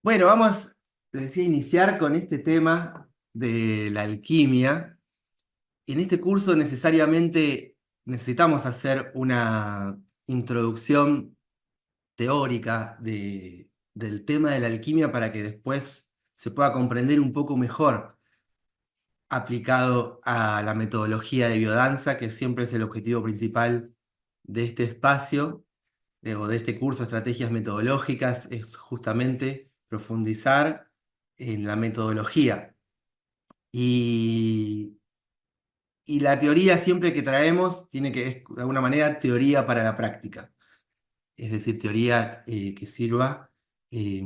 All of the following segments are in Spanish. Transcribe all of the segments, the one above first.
Bueno, vamos, les decía, iniciar con este tema de la alquimia. En este curso necesariamente necesitamos hacer una introducción teórica del tema de la alquimia para que después se pueda comprender un poco mejor aplicado a la metodología de biodanza, que siempre es el objetivo principal de este espacio o de este curso, estrategias metodológicas, es justamente profundizar en la metodología. Y, y la teoría siempre que traemos tiene que, es de alguna manera, teoría para la práctica. Es decir, teoría que sirva eh,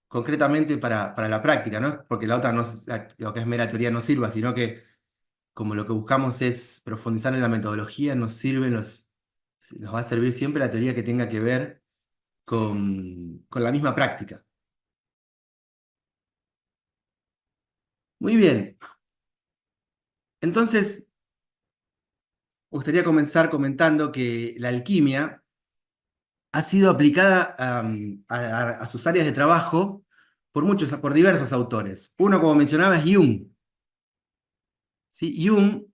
concretamente para la práctica, ¿no? Porque la otra, no, lo que es mera teoría no sirva, sino que como lo que buscamos es profundizar en la metodología, nos va a servir siempre la teoría que tenga que ver con la misma práctica. Muy bien, entonces me gustaría comenzar comentando que la alquimia ha sido aplicada a sus áreas de trabajo por diversos autores. Uno, como mencionaba, es Jung. ¿Sí? Jung,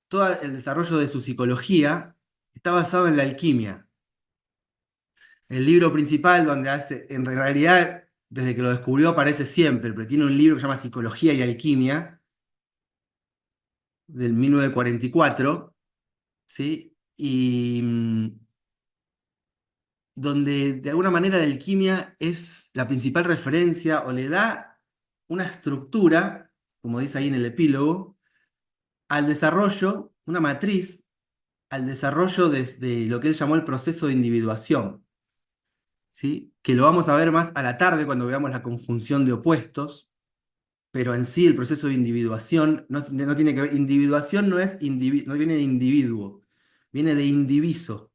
todo el desarrollo de su psicología está basado en la alquimia. El libro principal, donde hace, en realidad, desde que lo descubrió aparece siempre, pero tiene un libro que se llama Psicología y Alquimia, del 1944, ¿sí? Donde de alguna manera la alquimia es la principal referencia o le da una estructura, como dice ahí en el epílogo, al desarrollo, una matriz al desarrollo de lo que él llamó el proceso de individuación, ¿sí? Que lo vamos a ver más a la tarde cuando veamos la conjunción de opuestos, pero en sí el proceso de individuación no tiene que ver, individuación no viene de individuo, viene de indiviso.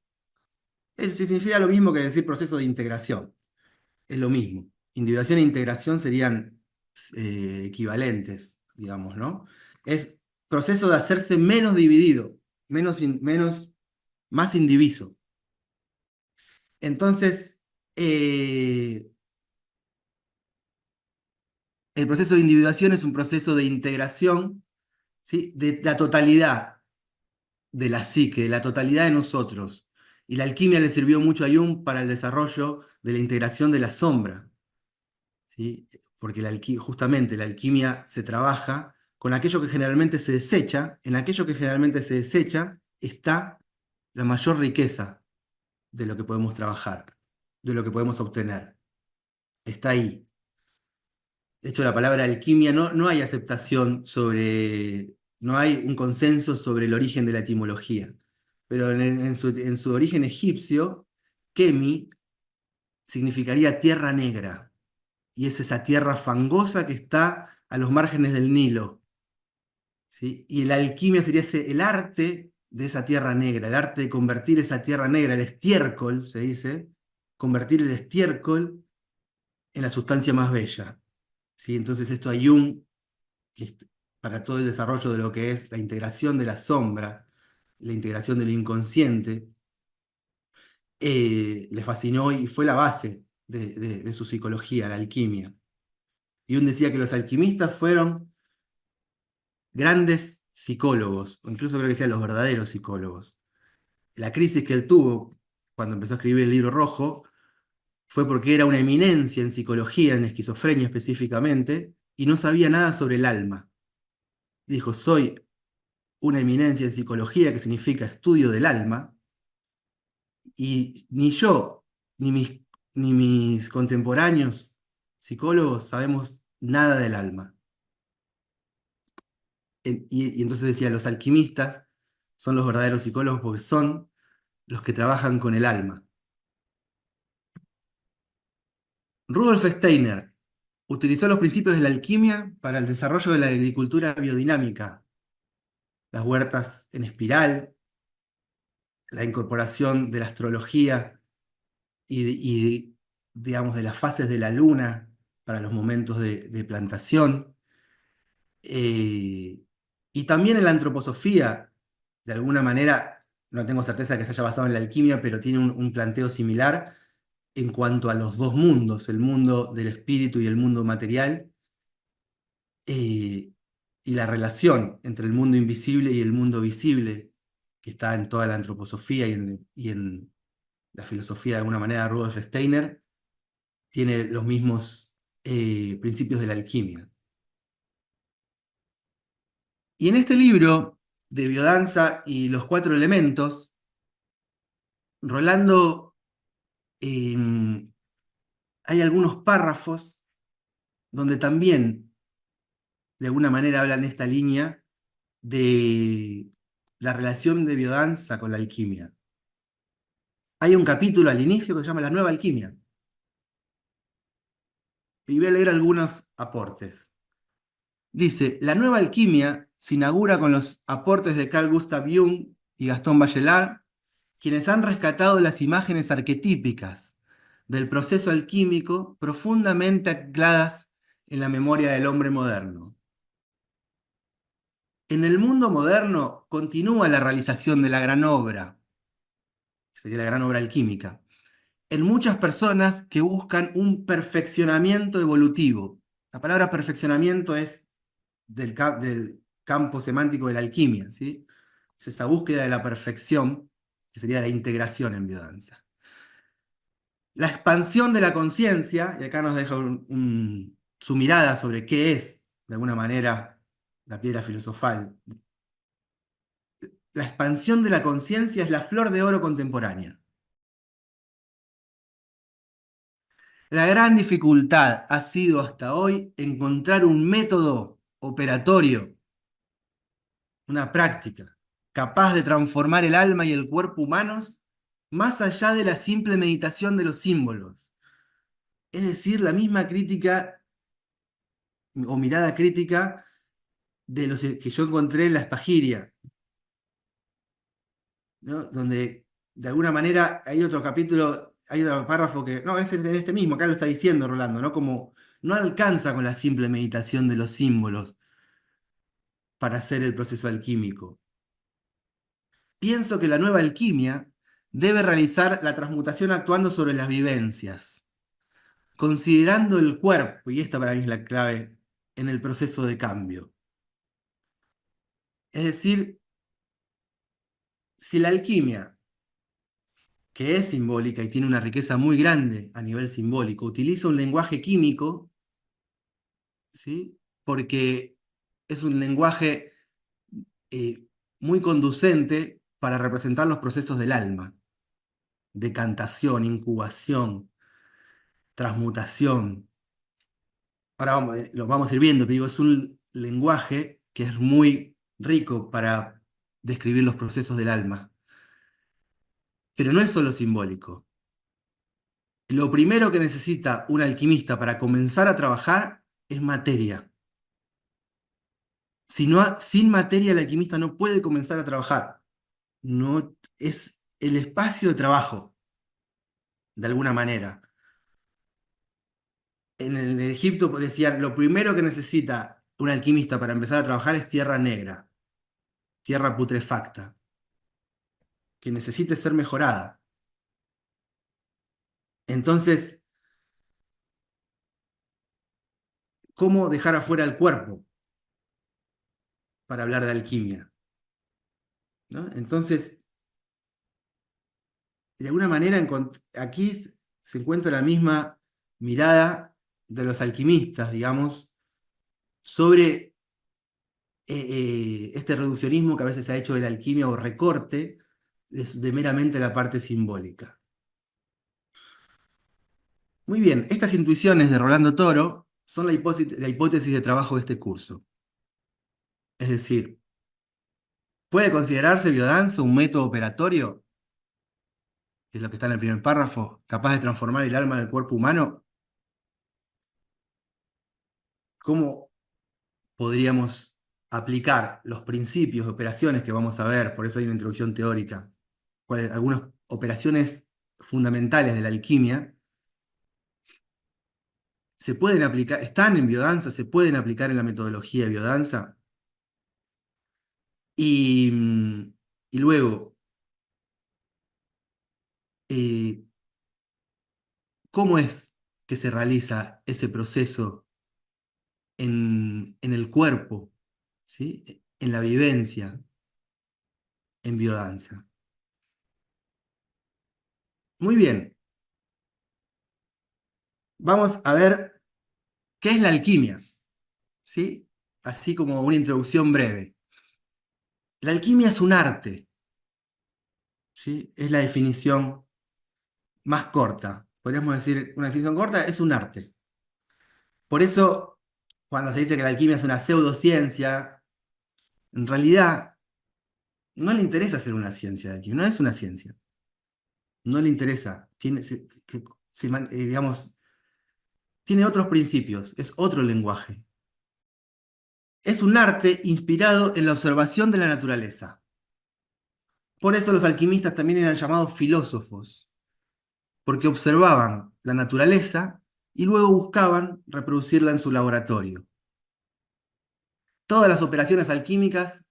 Significa lo mismo que decir proceso de integración. Es lo mismo. Individuación e integración serían equivalentes, digamos, ¿no? Es proceso de hacerse menos dividido, más indiviso. Entonces, eh, el proceso de individuación es un proceso de integración, ¿sí? De la totalidad de la psique, de la totalidad de nosotros. Y la alquimia le sirvió mucho a Jung para el desarrollo de la integración de la sombra. ¿Sí? Porque justamente la alquimia se trabaja con aquello que generalmente se desecha. En aquello que generalmente se desecha está la mayor riqueza de lo que podemos trabajar, de lo que podemos obtener. Está ahí. De hecho, la palabra alquimia no hay aceptación no hay un consenso sobre el origen de la etimología. Pero en su origen egipcio, Kemi significaría tierra negra. Y es esa tierra fangosa que está a los márgenes del Nilo, ¿sí? Y la alquimia sería el arte de esa tierra negra, el arte de convertir esa tierra negra, el estiércol, se dice, convertir el estiércol en la sustancia más bella, ¿sí? Entonces esto a Jung, que para todo el desarrollo de lo que es la integración de la sombra, la integración del inconsciente, le fascinó y fue la base de su psicología, la alquimia. Jung decía que los alquimistas fueron grandes psicólogos, o incluso creo que sean los verdaderos psicólogos. La crisis que él tuvo cuando empezó a escribir el libro rojo fue porque era una eminencia en psicología, en esquizofrenia específicamente, y no sabía nada sobre el alma. Dijo, soy una eminencia en psicología, que significa estudio del alma, y ni yo, ni ni mis contemporáneos psicólogos sabemos nada del alma. Y entonces decía, los alquimistas son los verdaderos psicólogos porque son los que trabajan con el alma. Rudolf Steiner utilizó los principios de la alquimia para el desarrollo de la agricultura biodinámica, las huertas en espiral, la incorporación de la astrología digamos, de las fases de la luna para los momentos de plantación. Eh, y también en la antroposofía, de alguna manera, no tengo certeza que se haya basado en la alquimia, pero tiene un planteo similar, en cuanto a los dos mundos, el mundo del espíritu y el mundo material, eh, y la relación entre el mundo invisible y el mundo visible, que está en toda la antroposofía y en la filosofía de alguna manera de Rudolf Steiner, tiene los mismos principios de la alquimia. Y en este libro de biodanza y los cuatro elementos, Rolando, eh, hay algunos párrafos donde también de alguna manera hablan esta línea de la relación de biodanza con la alquimia. Hay un capítulo al inicio que se llama La Nueva Alquimia. Y voy a leer algunos aportes. Dice, la Nueva Alquimia se inaugura con los aportes de Carl Gustav Jung y Gastón Bachelard, quienes han rescatado las imágenes arquetípicas del proceso alquímico profundamente ancladas en la memoria del hombre moderno. En el mundo moderno continúa la realización de la gran obra, que sería la gran obra alquímica, en muchas personas que buscan un perfeccionamiento evolutivo. La palabra perfeccionamiento es del campo semántico de la alquimia, ¿sí? Es esa búsqueda de la perfección, que sería la integración en biodanza. La expansión de la conciencia, y acá nos deja su mirada sobre qué es, de alguna manera, la piedra filosofal. La expansión de la conciencia es la flor de oro contemporánea. La gran dificultad ha sido hasta hoy encontrar un método operatorio, una práctica, capaz de transformar el alma y el cuerpo humanos más allá de la simple meditación de los símbolos. Es decir, la misma crítica o mirada crítica de los que yo encontré en la Espagiria, ¿no? Donde de alguna manera hay otro capítulo, hay otro párrafo que, no, es en este mismo, acá lo está diciendo Rolando, ¿no? Como no alcanza con la simple meditación de los símbolos para hacer el proceso alquímico. Pienso que la nueva alquimia debe realizar la transmutación actuando sobre las vivencias, considerando el cuerpo, y esta para mí es la clave, en el proceso de cambio. Es decir, si la alquimia, que es simbólica y tiene una riqueza muy grande a nivel simbólico, utiliza un lenguaje químico, ¿sí? Porque es un lenguaje eh, muy conducente para representar los procesos del alma, decantación, incubación, transmutación. Ahora lo vamos a ir viendo, te digo, es un lenguaje que es muy rico para describir los procesos del alma. Pero no es solo simbólico. Lo primero que necesita un alquimista para comenzar a trabajar es materia. Si no, sin materia el alquimista no puede comenzar a trabajar. No es el espacio de trabajo, de alguna manera. En el de Egipto decían, lo primero que necesita un alquimista para empezar a trabajar es tierra negra, tierra putrefacta, que necesite ser mejorada. Entonces, ¿cómo dejar afuera el cuerpo para hablar de alquimia? ¿No? Entonces, de alguna manera, aquí se encuentra la misma mirada de los alquimistas, digamos, sobre este reduccionismo que a veces se ha hecho de la alquimia o recorte de meramente la parte simbólica. Muy bien, estas intuiciones de Rolando Toro son la hipótesis de trabajo de este curso. Es decir, ¿puede considerarse biodanza un método operatorio, que es lo que está en el primer párrafo, capaz de transformar el alma del cuerpo humano? ¿Cómo podríamos aplicar los principios de operaciones que vamos a ver? Por eso hay una introducción teórica. Algunas operaciones fundamentales de la alquimia se pueden aplicar, están en biodanza, se pueden aplicar en la metodología de biodanza. Y, y luego, eh, ¿Cómo es que se realiza ese proceso en el cuerpo, ¿sí? En la vivencia, en biodanza? Muy bien, vamos a ver qué es la alquimia, ¿sí? Así como una introducción breve. La alquimia es un arte, ¿sí? Es la definición más corta. Podríamos decir, una definición corta es un arte. Por eso, cuando se dice que la alquimia es una pseudociencia, en realidad no le interesa ser una ciencia de alquimia, no es una ciencia. No le interesa. Digamos, tiene otros principios, es otro lenguaje. Es un arte inspirado en la observación de la naturaleza. Por eso los alquimistas también eran llamados filósofos, porque observaban la naturaleza y luego buscaban reproducirla en su laboratorio. Todas las operaciones alquímicas,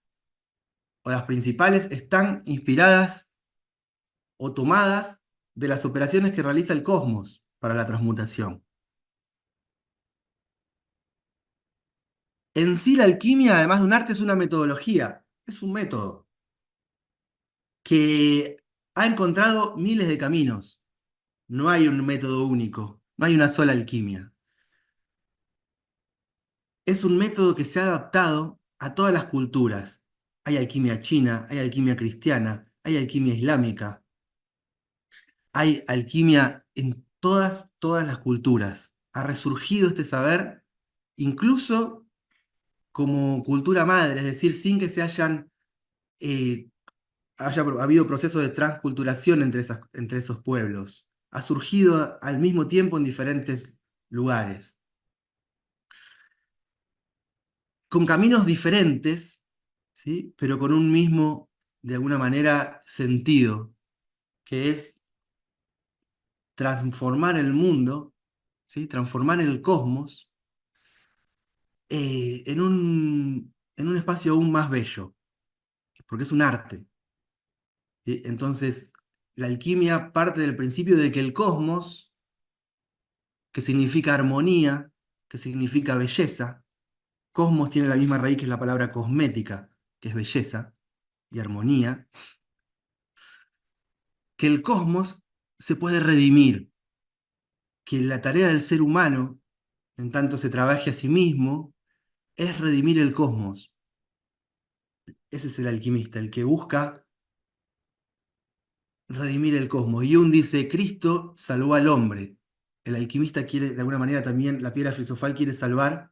o las principales, están inspiradas o tomadas de las operaciones que realiza el cosmos para la transmutación. En sí, la alquimia, además de un arte, es una metodología, es un método que ha encontrado miles de caminos. No hay un método único, no hay una sola alquimia. Es un método que se ha adaptado a todas las culturas. Hay alquimia china, hay alquimia cristiana, hay alquimia islámica, hay alquimia en todas las culturas. Ha resurgido este saber incluso como cultura madre, es decir, sin que se eh, haya habido procesos de transculturación entre esos pueblos. Ha surgido al mismo tiempo en diferentes lugares, con caminos diferentes, ¿sí? Pero con un mismo, de alguna manera, sentido, que es transformar el mundo, ¿sí? Transformar el cosmos en un espacio aún más bello, porque es un arte, ¿sí? Entonces, la alquimia parte del principio de que el cosmos, que significa armonía, que significa belleza, cosmos tiene la misma raíz que la palabra cosmética, que es belleza y armonía, que el cosmos se puede redimir, que la tarea del ser humano, en tanto se trabaje a sí mismo, es redimir el cosmos. Ese es el alquimista, el que busca redimir el cosmos. Y un dice, Cristo salvó al hombre. El alquimista quiere, de alguna manera también, la piedra filosofal quiere salvar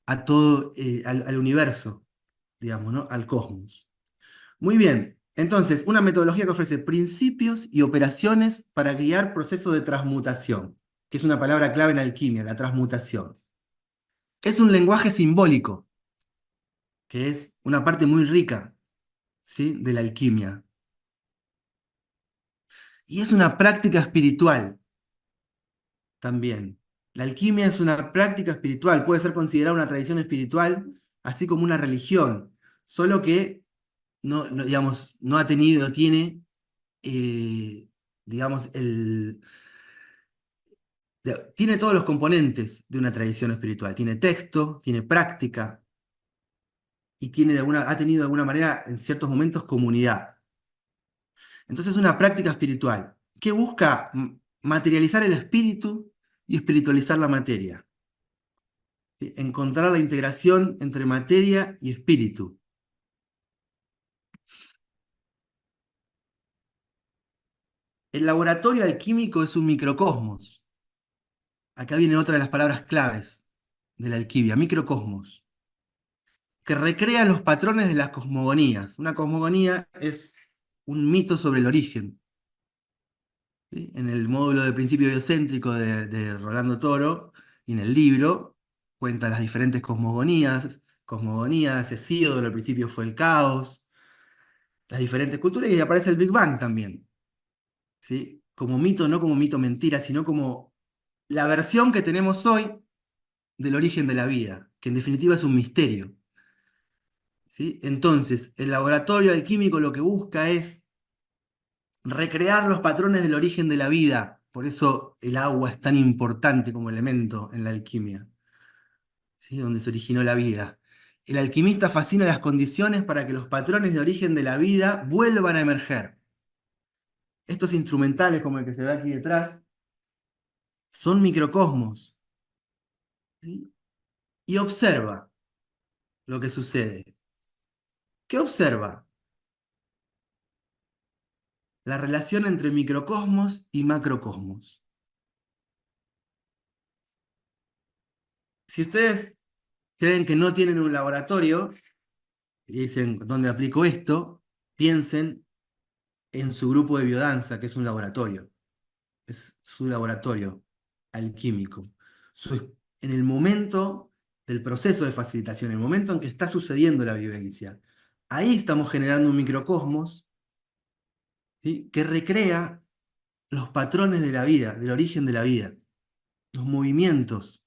a todo, al universo, digamos, ¿no? Al cosmos. Muy bien, entonces, una metodología que ofrece principios y operaciones para guiar procesos de transmutación, que es una palabra clave en alquimia, la transmutación. Es un lenguaje simbólico, que es una parte muy rica, ¿sí? De la alquimia. Y es una práctica espiritual también. La alquimia es una práctica espiritual, puede ser considerada una tradición espiritual, así como una religión, solo que digamos, no ha tenido, no tiene, digamos, tiene todos los componentes de una tradición espiritual. Tiene texto, tiene práctica y ha tenido de alguna manera en ciertos momentos comunidad. Entonces es una práctica espiritual que busca materializar el espíritu y espiritualizar la materia. ¿Sí? Encontrar la integración entre materia y espíritu. El laboratorio alquímico es un microcosmos. Acá viene otra de las palabras claves de la alquimia, microcosmos, que recrea los patrones de las cosmogonías. Una cosmogonía es un mito sobre el origen. ¿Sí? En el módulo de principio biocéntrico de Rolando Toro y en el libro cuenta las diferentes cosmogonías, Hesíodo, al principio fue el caos, las diferentes culturas y aparece el Big Bang también. ¿Sí? Como mito, no como mito mentira, sino como la versión que tenemos hoy del origen de la vida, que en definitiva es un misterio. ¿Sí? Entonces, el laboratorio alquímico lo que busca es recrear los patrones del origen de la vida Por eso el agua es tan importante como elemento en la alquimia, ¿sí? Donde se originó la vida. El alquimista fascina las condiciones para que los patrones de origen de la vida vuelvan a emerger. Estos instrumentales, como el que se ve aquí detrás, son microcosmos, ¿sí? Y observa lo que sucede. ¿Qué observa? La relación entre microcosmos y macrocosmos. Si ustedes creen que no tienen un laboratorio y dicen, ¿dónde aplico esto? Piensen en su grupo de biodanza, que es un laboratorio. Es su laboratorio alquímico. En el momento del proceso de facilitación, en el momento en que está sucediendo la vivencia, ahí estamos generando un microcosmos, ¿sí? Que recrea los patrones de la vida, del origen de la vida, los movimientos,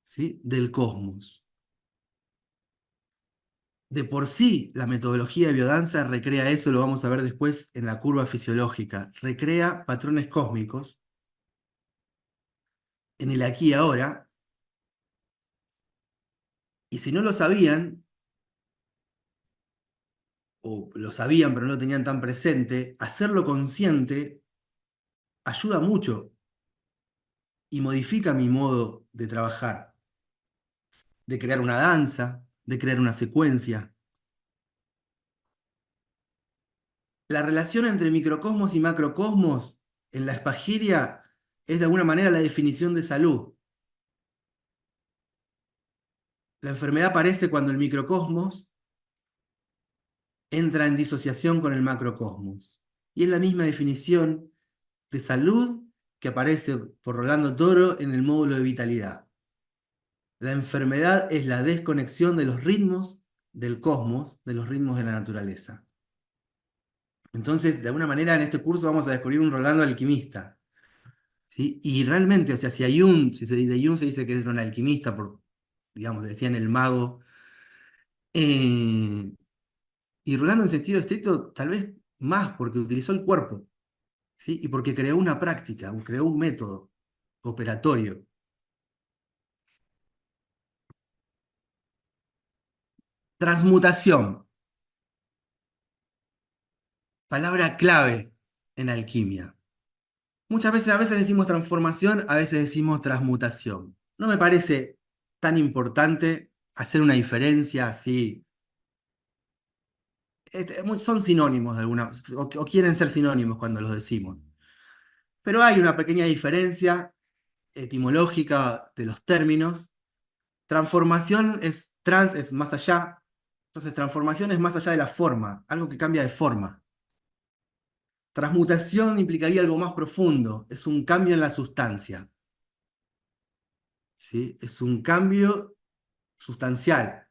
¿sí? Del cosmos. De por sí, la metodología de biodanza recrea eso, lo vamos a ver después en la curva fisiológica. Recrea patrones cósmicos en el aquí y ahora, y si no lo sabían, o lo sabían pero no lo tenían tan presente, hacerlo consciente ayuda mucho y modifica mi modo de trabajar, de crear una danza, de crear una secuencia. La relación entre microcosmos y macrocosmos en la espagiria es de alguna manera la definición de salud. La enfermedad aparece cuando el microcosmos entra en disociación con el macrocosmos. Y es la misma definición de salud que aparece por Rolando Toro en el módulo de vitalidad. La enfermedad es la desconexión de los ritmos del cosmos, de los ritmos de la naturaleza. Entonces, de alguna manera, en este curso vamos a descubrir un Rolando alquimista, ¿sí? Y realmente, o sea, si Jung, si de Jung se dice que era un alquimista, por, digamos, le decían el mago, eh, y Rolando en sentido estricto, tal vez más, porque utilizó el cuerpo, ¿sí? Y porque creó una práctica, creó un método operatorio. Transmutación, palabra clave en alquimia. Muchas veces, a veces decimos transformación, a veces decimos transmutación. No me parece tan importante hacer una diferencia así. Son sinónimos de alguna, o quieren ser sinónimos cuando los decimos. Pero hay una pequeña diferencia etimológica de los términos. Transformación es trans, es más allá. Entonces, transformación es más allá de la forma, algo que cambia de forma. Transmutación implicaría algo más profundo, es un cambio en la sustancia, ¿sí? Es un cambio sustancial.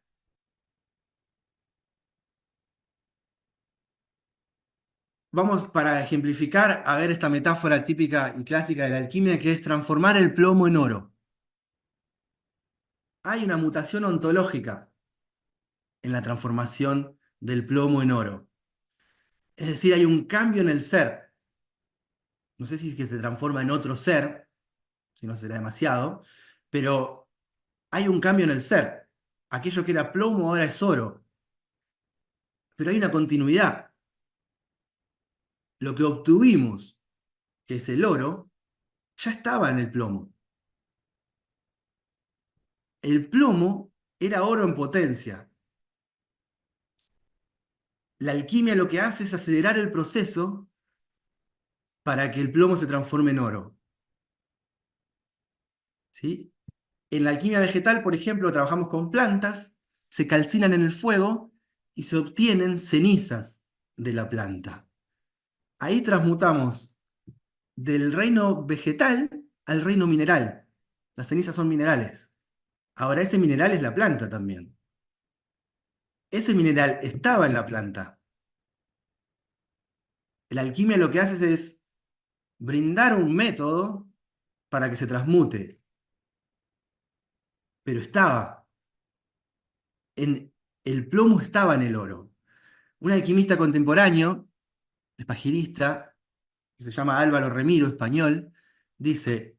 Vamos para ejemplificar a ver esta metáfora típica y clásica de la alquimia que es transformar el plomo en oro. Hay una mutación ontológica en la transformación del plomo en oro. Es decir, hay un cambio en el ser. No sé si es que se transforma en otro ser, si no será demasiado, pero hay un cambio en el ser. Aquello que era plomo ahora es oro, pero hay una continuidad. Lo que obtuvimos, que es el oro, ya estaba en el plomo. El plomo era oro en potencia. La alquimia lo que hace es acelerar el proceso para que el plomo se transforme en oro, ¿sí? En la alquimia vegetal, por ejemplo, trabajamos con plantas, se calcinan en el fuego y se obtienen cenizas de la planta. Ahí transmutamos del reino vegetal al reino mineral. Las cenizas son minerales. Ahora ese mineral es la planta también. Ese mineral estaba en la planta. La alquimia lo que hace es brindar un método para que se transmute, pero estaba el plomo estaba en el oro. Un alquimista contemporáneo, espagirista, que se llama Álvaro Remiro, español, Dice,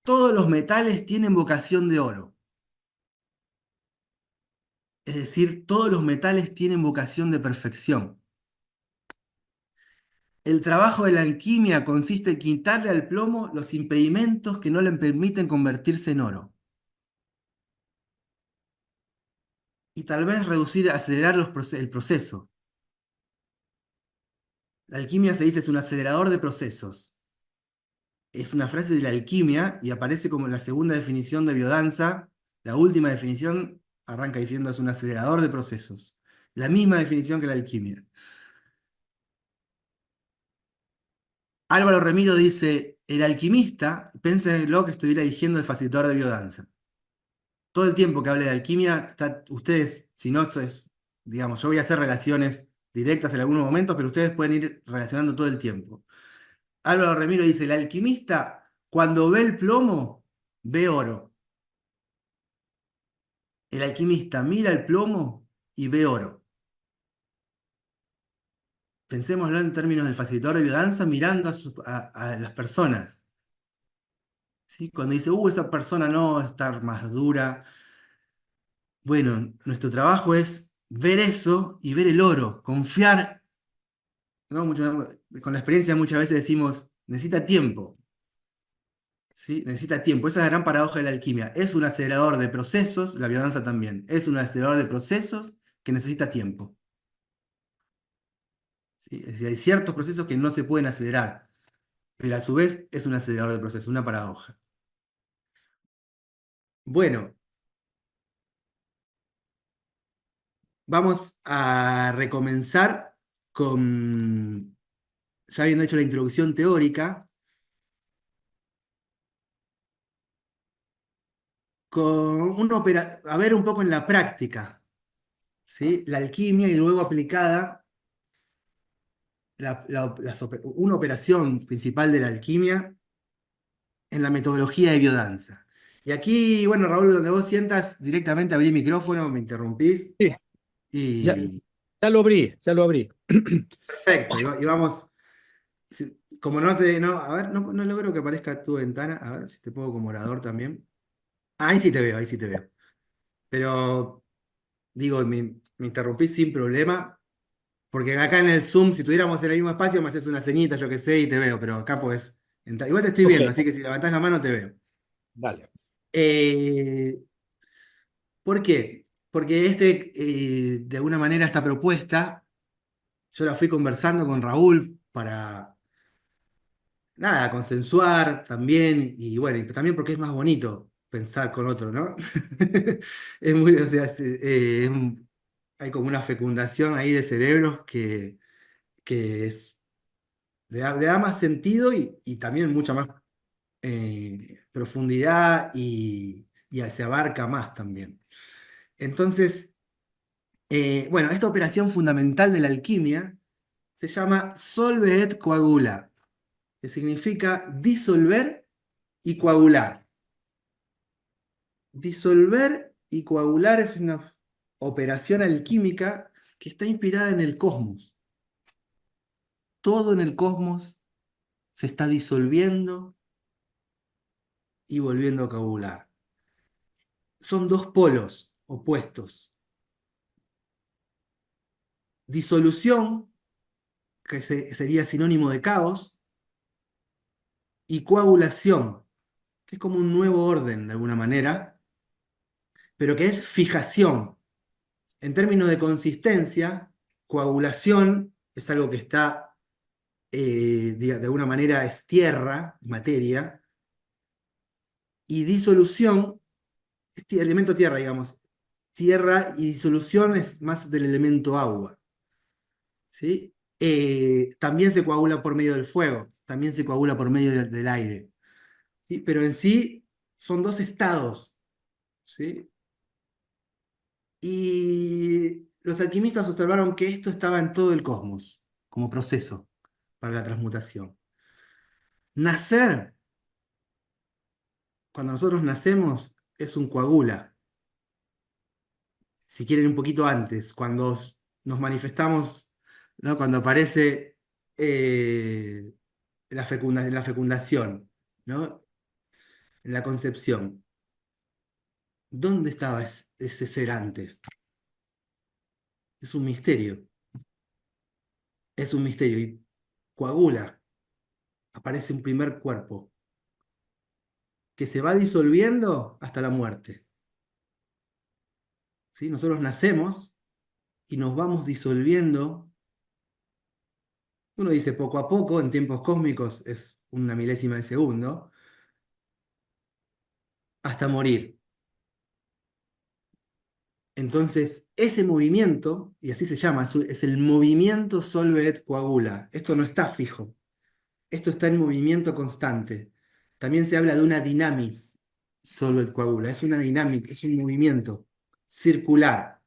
todos los metales tienen vocación de oro. Es decir, todos los metales tienen vocación de perfección. El trabajo de la alquimia consiste en quitarle al plomo los impedimentos que no le permiten convertirse en oro. Y tal vez reducir, acelerar el proceso. La alquimia se dice es un acelerador de procesos. Es una frase de la alquimia y aparece como la segunda definición de biodanza. La última definición arranca diciendo es un acelerador de procesos. La misma definición que la alquimia. Álvaro Remiro dice, el alquimista, pénsenlo que estuviera diciendo el facilitador de biodanza. Todo el tiempo que hable de alquimia, ustedes, si no, esto es, digamos, yo voy a hacer relaciones directas en algunos momentos, pero ustedes pueden ir relacionando todo el tiempo. Álvaro Remiro dice, el alquimista, cuando ve el plomo, ve oro. El alquimista mira el plomo y ve oro. Pensémoslo en términos del facilitador de biodanza mirando a las personas. ¿Sí? Cuando dice, esa persona no está más dura. Bueno, nuestro trabajo es ver eso y ver el oro, confiar, ¿no? Con la experiencia muchas veces decimos, necesita tiempo. ¿Sí? Necesita tiempo. Esa es la gran paradoja de la alquimia. Es un acelerador de procesos, la biodanza también. Es un acelerador de procesos que necesita tiempo. ¿Sí? Es decir, hay ciertos procesos que no se pueden acelerar, pero a su vez es un acelerador de procesos, una paradoja. Bueno, vamos a recomenzar con, ya habiendo hecho la introducción teórica, a ver un poco en la práctica, ¿sí? La alquimia y luego aplicada, una operación principal de la alquimia en la metodología de biodanza. Y aquí, bueno, Raúl, donde vos sientas, directamente abrí el micrófono, me interrumpís Sí, ya, y ya lo abrí, ya lo abrí. perfecto. Y vamos, como no, a ver, no logro que aparezca tu ventana, a ver si te pongo como orador también. Ahí sí te veo, ahí sí te veo. Pero digo, me interrumpís sin problema. Porque acá en el Zoom, si tuviéramos en el mismo espacio, me haces una ceñita, yo qué sé, y te veo, pero acá podés entrar. Igual te estoy Ok, viendo, así que si levantás la mano te veo. dale. Eh, ¿Por qué? Porque de alguna manera, esta propuesta, yo la fui conversando con Raúl para, nada, consensuar también, y bueno, y también porque es más bonito pensar con otro, ¿no? Es muy, o sea, hay como una fecundación ahí de cerebros que le da más sentido y también mucha más profundidad y se abarca más también. Entonces, bueno, esta operación fundamental de la alquimia se llama solve et coagula, que significa disolver y coagular. Disolver y coagular es una operación alquímica que está inspirada en el cosmos. Todo en el cosmos se está disolviendo y volviendo a coagular. Son dos polos opuestos. Disolución, que sería sinónimo de caos, y coagulación, que es como un nuevo orden de alguna manera, pero que es fijación. En términos de consistencia, coagulación es algo que está, de alguna manera, es tierra, materia, y disolución es elemento tierra, digamos. Tierra y disolución es más del elemento agua. ¿Sí? También se coagula por medio del fuego, también se coagula por medio del aire. ¿Sí? Pero en sí son dos estados. ¿Sí? Y los alquimistas observaron que esto estaba en todo el cosmos como proceso para la transmutación. Nacer, cuando nosotros nacemos, es un coagula. Si quieren un poquito antes, cuando nos manifestamos, ¿no? Cuando aparece la fecundación, ¿no? en la concepción. ¿Dónde estaba ese ser antes? Es un misterio. Es un misterio. Y coagula. Aparece un primer cuerpo que se va disolviendo hasta la muerte. ¿Sí? Nosotros nacemos y nos vamos disolviendo. Uno dice poco a poco, en tiempos cósmicos es una milésima de segundo, hasta morir. Entonces, ese movimiento, y así se llama, es el movimiento solve et coagula. Esto no está fijo, esto está en movimiento constante. También se habla de una dinamis solve et coagula, es una dinámica, es un movimiento circular.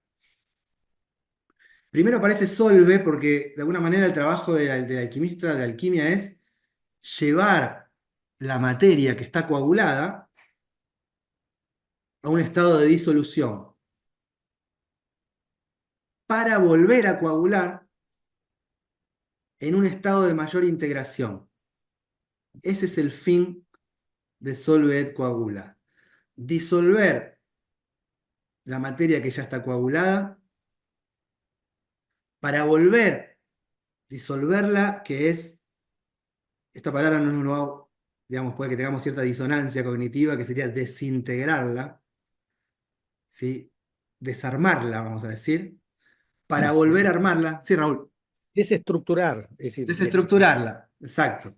Primero aparece solve porque de alguna manera el trabajo del alquimista de la alquimia es llevar la materia que está coagulada a un estado de disolución para volver a coagular en un estado de mayor integración. Ese es el fin de Solve et Coagula. Disolver la materia que ya está coagulada para volver a disolverla, que es, esta palabra no nos va, digamos, puede que tengamos cierta disonancia cognitiva, que sería desintegrarla, ¿sí? Desarmarla, vamos a decir, para volver a armarla. Sí, Raúl. Desestructurar, es decir, Desestructurarla, exacto,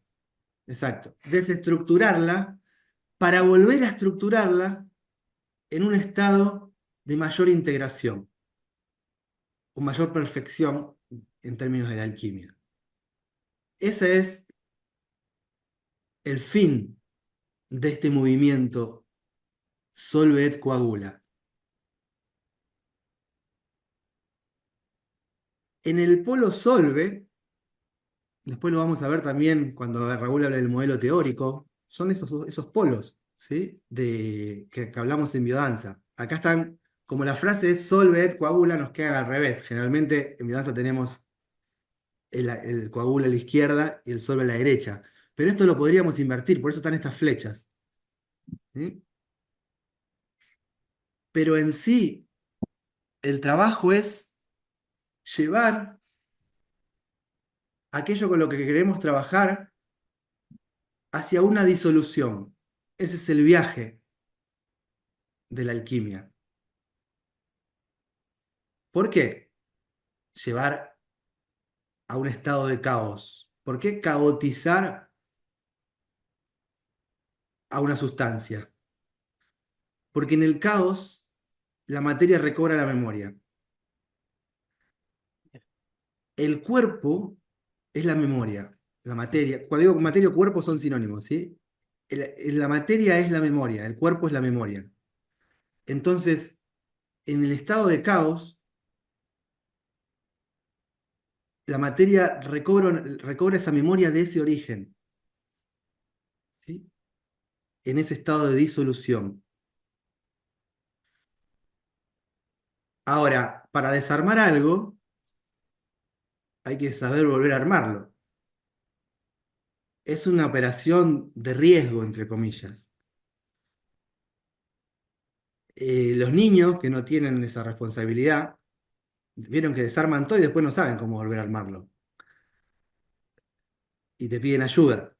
exacto. Desestructurarla para volver a estructurarla en un estado de mayor integración o mayor perfección en términos de la alquimia. Ese es el fin de este movimiento Solve et Coagula. En el polo Solve, después lo vamos a ver también cuando Raúl habla del modelo teórico, son esos polos, ¿sí? Que hablamos en biodanza. Acá están, como la frase es Solve et Coagula, nos queda al revés. Generalmente en biodanza tenemos el coagula a la izquierda y el solve a la derecha. Pero esto lo podríamos invertir, por eso están estas flechas. ¿Sí? Pero en sí, el trabajo es llevar aquello con lo que queremos trabajar hacia una disolución. Ese es el viaje de la alquimia. ¿Por qué llevar a un estado de caos? ¿Por qué caotizar a una sustancia? Porque en el caos la materia recobra la memoria. El cuerpo es la memoria, la materia. Cuando digo materia o cuerpo son sinónimos, ¿sí? La materia es la memoria, el cuerpo es la memoria. Entonces, en el estado de caos, la materia recobra esa memoria de ese origen, ¿sí? En ese estado de disolución. Ahora, para desarmar algo, hay que saber volver a armarlo. Es una operación de riesgo, entre comillas. Los niños que no tienen esa responsabilidad, vieron que desarman todo y después no saben cómo volver a armarlo. Y te piden ayuda.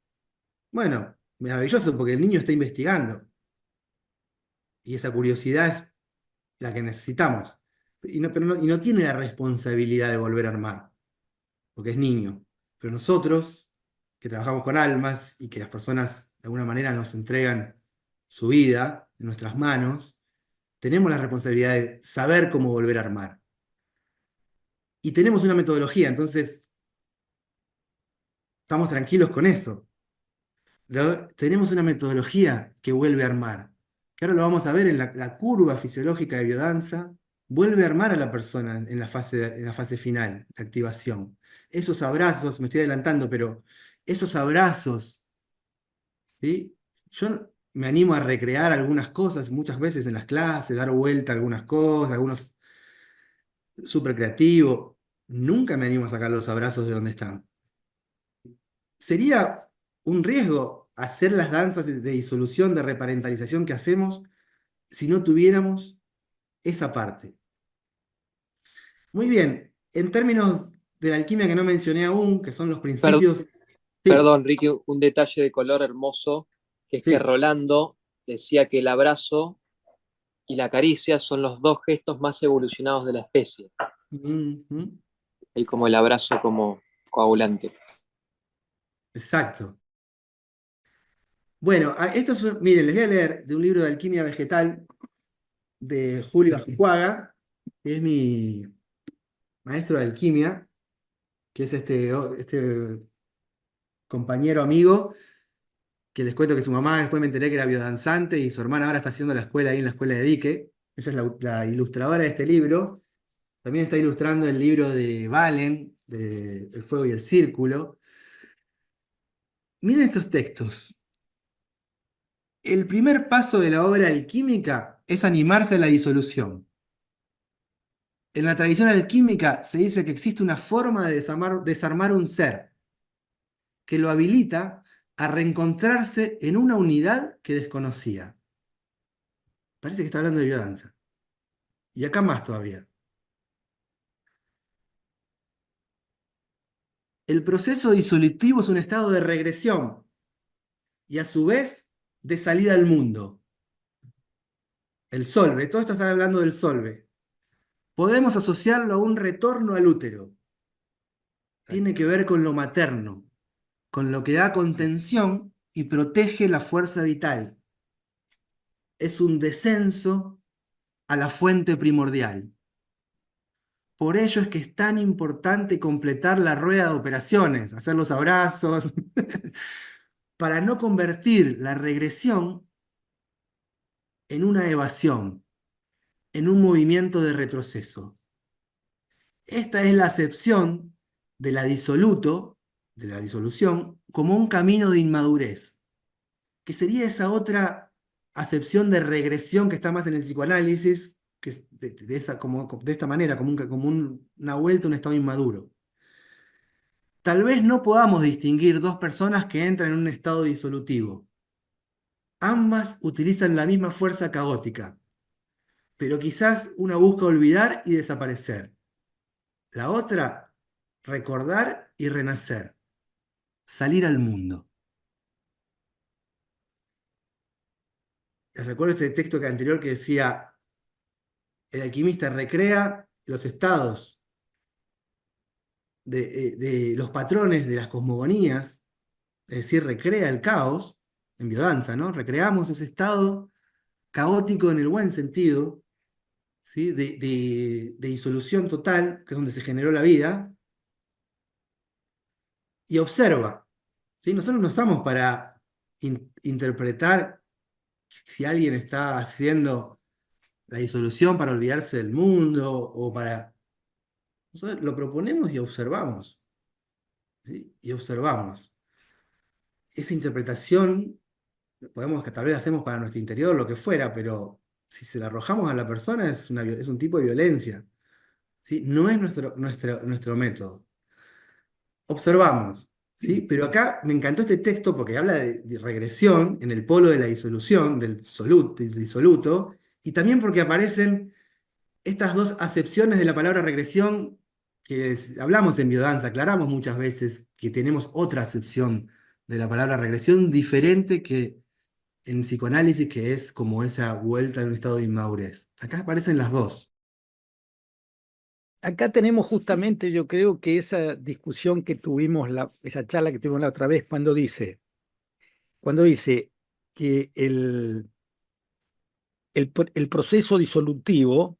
Bueno, maravilloso porque el niño está investigando. Y esa curiosidad es la que necesitamos. Y no tiene la responsabilidad de volver a armar, porque es niño. Pero nosotros, que trabajamos con almas y que las personas de alguna manera nos entregan su vida en nuestras manos, tenemos la responsabilidad de saber cómo volver a armar. Y tenemos una metodología, entonces estamos tranquilos con eso. Tenemos una metodología que vuelve a armar, que ahora lo vamos a ver en la curva fisiológica de biodanza, vuelve a armar a la persona en la fase final, de activación. Esos abrazos, me estoy adelantando, pero esos abrazos, ¿sí? Yo me animo a recrear algunas cosas muchas veces en las clases, dar vuelta a algunas cosas, algunos súper creativos. Nunca me animo a sacar los abrazos de donde están. Sería un riesgo hacer las danzas de disolución, de reparentalización que hacemos si no tuviéramos esa parte. Muy bien, en términos de la alquimia que no mencioné aún, que son los Per- principios, sí, Perdón, Ricky, un detalle de color hermoso, que es que sí. Rolando decía que el abrazo y la caricia son los dos gestos más evolucionados de la especie, Ujú, y como el abrazo como coagulante. exacto. Bueno, miren, les voy a leer de un libro de alquimia vegetal de Julio Azuaga, que es mi maestro de alquimia, que es este compañero amigo, que les cuento que su mamá después me enteré que era biodanzante y su hermana ahora está haciendo la escuela ahí en la escuela de Dique. Ella es la ilustradora de este libro. También está ilustrando el libro de Valen, de El fuego y el círculo. Miren estos textos. El primer paso de la obra alquímica es animarse a la disolución. En la tradición alquímica se dice que existe una forma de desarmar un ser que lo habilita a reencontrarse en una unidad que desconocía. Parece que está hablando de biodanza. Y acá más todavía. El proceso disolutivo es un estado de regresión y a su vez de salida al mundo. El solve, todo esto está hablando del solve. Podemos asociarlo a un retorno al útero. Tiene que ver con lo materno, con lo que da contención y protege la fuerza vital. Es un descenso a la fuente primordial. Por ello es que es tan importante completar la rueda de operaciones, hacer los abrazos, para no convertir la regresión en una evasión, en un movimiento de retroceso. Esta es la acepción de la de la disolución, como un camino de inmadurez, que sería esa otra acepción de regresión que está más en el psicoanálisis, que es de esta manera, una vuelta a un estado inmaduro. Tal vez no podamos distinguir dos personas que entran en un estado disolutivo. Ambas utilizan la misma fuerza caótica, pero quizás una busca olvidar y desaparecer. La otra, recordar y renacer, salir al mundo. Les recuerdo este texto anterior que decía, el alquimista recrea los estados de los patrones de las cosmogonías, es decir, recrea el caos, en biodanza, ¿no? Recreamos ese estado caótico en el buen sentido, ¿sí? De disolución total, que es donde se generó la vida, y observa, ¿sí? Nosotros no estamos para interpretar si alguien está haciendo la disolución para olvidarse del mundo o para... Nosotros lo proponemos y observamos, ¿sí? Y observamos. Esa interpretación, podemos que tal vez la hacemos para nuestro interior, lo que fuera, pero si se la arrojamos a la persona es un tipo de violencia, ¿sí? No es nuestro método. Observamos, ¿sí? Pero acá me encantó este texto porque habla de regresión en el polo de la disolución, del disoluto, y también porque aparecen estas dos acepciones de la palabra regresión que hablamos en biodanza, aclaramos muchas veces que tenemos otra acepción de la palabra regresión diferente que en psicoanálisis, que es como esa vuelta a un estado de inmadurez. Acá aparecen las dos. Acá tenemos justamente, yo creo que esa discusión que tuvimos, esa charla que tuvimos la otra vez, cuando dice que el proceso disolutivo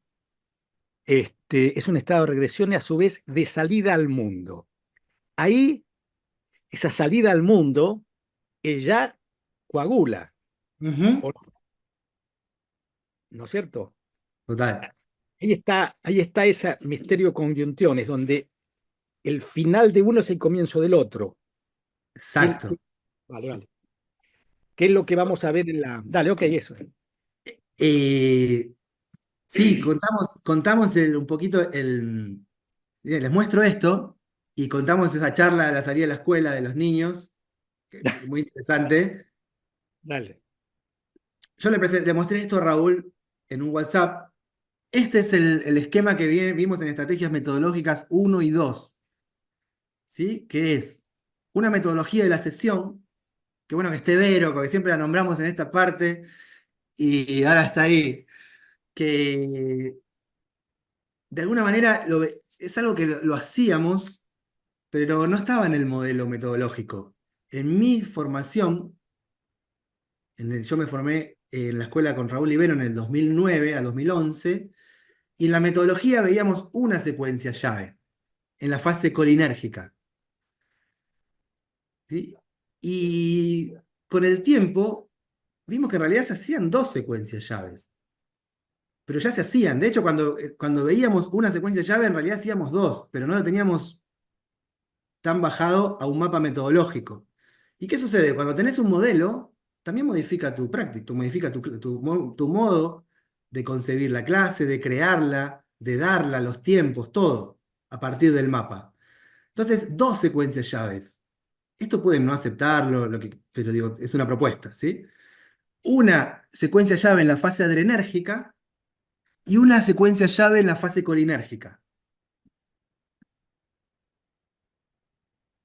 es un estado de regresión y a su vez de salida al mundo. Ahí, esa salida al mundo ya coagula, Ujú. ¿o ¿no es cierto? Total. Ahí está ese misterio conjunciones, donde el final de uno es el comienzo del otro. ¿Qué, Exacto. vale, vale. ¿Qué es lo que vamos a ver en la... Dale, ok, eso. Eh, sí, contamos un poquito Miren, les muestro esto y contamos esa charla a la salida de la escuela de los niños, que muy interesante. Dale. Yo le mostré esto a Raúl en un WhatsApp. Este es el esquema que vimos en estrategias metodológicas 1 y 2, ¿sí? Que es una metodología de la sesión, que bueno que esté Vero, porque siempre la nombramos en esta parte, y ahora está ahí, que de alguna manera es algo que lo hacíamos, pero no estaba en el modelo metodológico. En mi formación, yo me formé en la escuela con Raúl Ibero en el 2009 a 2011, y en la metodología veíamos una secuencia llave, en la fase colinérgica, ¿sí? Y con el tiempo vimos que en realidad se hacían dos secuencias llaves, pero ya se hacían. De hecho, cuando veíamos una secuencia llave, en realidad hacíamos dos, pero no lo teníamos tan bajado a un mapa metodológico. ¿Y qué sucede? Cuando tenés un modelo, también modifica tu práctica, modifica tu modo de concebir la clase, de crearla, de darla, los tiempos, todo, a partir del mapa. Entonces, dos secuencias llaves. Esto pueden no aceptarlo, pero digo, es una propuesta, ¿sí? Una secuencia llave en la fase adrenérgica y una secuencia llave en la fase colinérgica.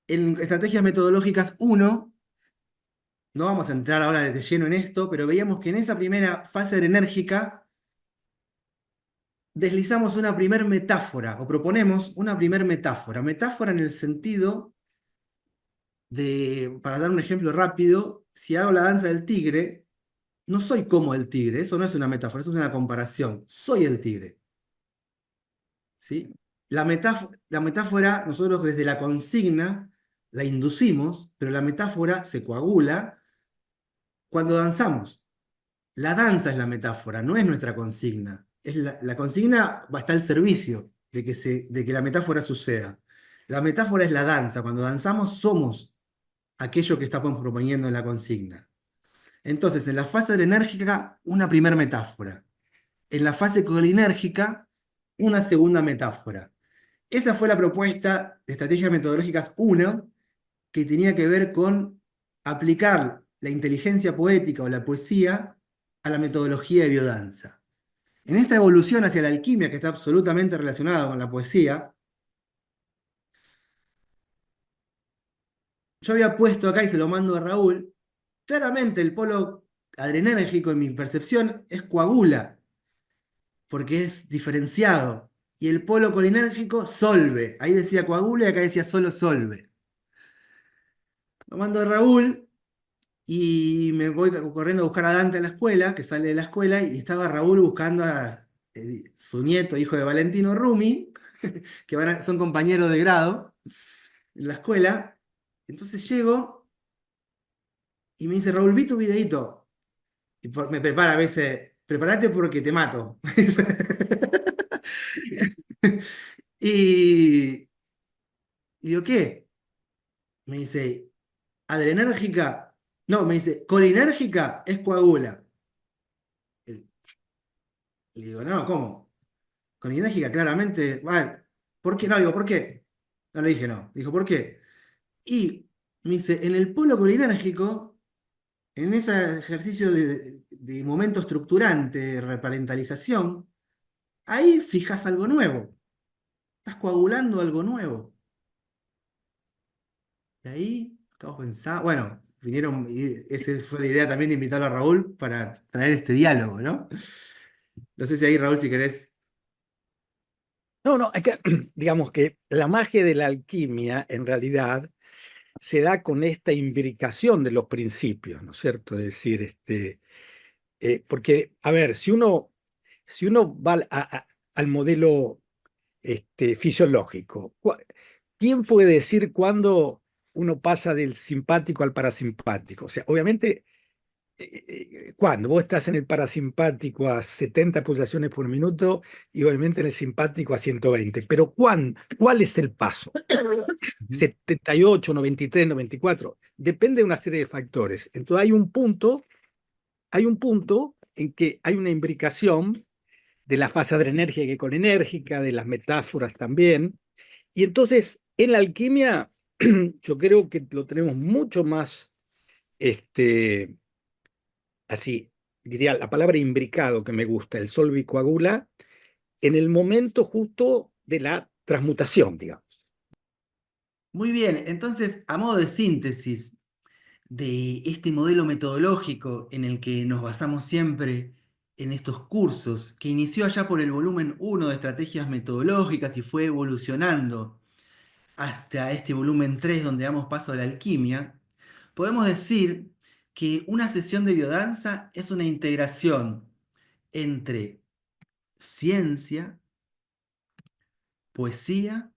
En estrategias metodológicas 1, no vamos a entrar ahora de lleno en esto, pero veíamos que en esa primera fase adrenérgica deslizamos una primer metáfora, o proponemos una primer metáfora. Metáfora en el sentido de, para dar un ejemplo rápido, si hago la danza del tigre, no soy como el tigre, eso no es una metáfora, eso es una comparación. Soy el tigre, ¿sí? La metáfora, nosotros desde la consigna la inducimos, pero la metáfora se coagula cuando danzamos. La danza es la metáfora, no es nuestra consigna. La consigna va a estar al servicio de que la metáfora suceda. La metáfora es la danza. Cuando danzamos somos aquello que estamos proponiendo en la consigna. Entonces, en la fase adrenérgica, una primera metáfora. En la fase colinérgica, una segunda metáfora. Esa fue la propuesta de Estrategias Metodológicas 1, que tenía que ver con aplicar la inteligencia poética o la poesía a la metodología de biodanza. En esta evolución hacia la alquimia, que está absolutamente relacionada con la poesía, yo había puesto acá, y se lo mando a Raúl, claramente el polo adrenérgico en mi percepción es coagula, porque es diferenciado. Y el polo colinérgico, solve. Ahí decía coagula y acá decía solo solve. Lo mando a Raúl y me voy corriendo a buscar a Dante en la escuela, que sale de la escuela, y estaba Raúl buscando a su nieto, hijo de Valentino Rumi, que son compañeros de grado en la escuela. Entonces llego y me dice, Raúl, vi tu videito. Y me prepara a veces, prepárate porque te mato. Y, y digo, ¿qué? Me dice, adrenérgica, no, me dice, colinérgica es coagula. Y le digo, no, ¿cómo? Colinérgica, claramente, ¿por qué? No, digo, ¿por qué? No le dije no, dijo, ¿por qué? Y me dice, en el polo colinérgico, en ese ejercicio de momento estructurante, de reparentalización, ahí fijas algo nuevo, estás coagulando algo nuevo. Y ahí, acabo de pensar, bueno, vinieron, y esa fue la idea también de invitarlo a Raúl para traer este diálogo, ¿no? No sé si ahí, Raúl, si querés. No, no, es que, digamos que la magia de la alquimia en realidad se da con esta imbricación de los principios, ¿no es cierto? Es decir, porque, a ver, si uno va al modelo fisiológico, ¿quién puede decir cuándo uno pasa del simpático al parasimpático? O sea, obviamente, cuando vos estás en el parasimpático a 70 pulsaciones por minuto y obviamente en el simpático a 120, pero ¿cuál es el paso? 78, 93, 94, depende de una serie de factores. Entonces hay un punto en que hay una imbricación de la fase adrenérgica y colinérgica, de las metáforas también. Y entonces, en la alquimia, yo creo que lo tenemos mucho más este, así, diría la palabra imbricado que me gusta, el solvicoagula, en el momento justo de la transmutación, digamos. Muy bien, entonces, a modo de síntesis de este modelo metodológico en el que nos basamos siempre en estos cursos, que inició allá por el volumen 1 de estrategias metodológicas y fue evolucionando hasta este volumen 3 donde damos paso a la alquimia, podemos decir que una sesión de biodanza es una integración entre ciencia, poesía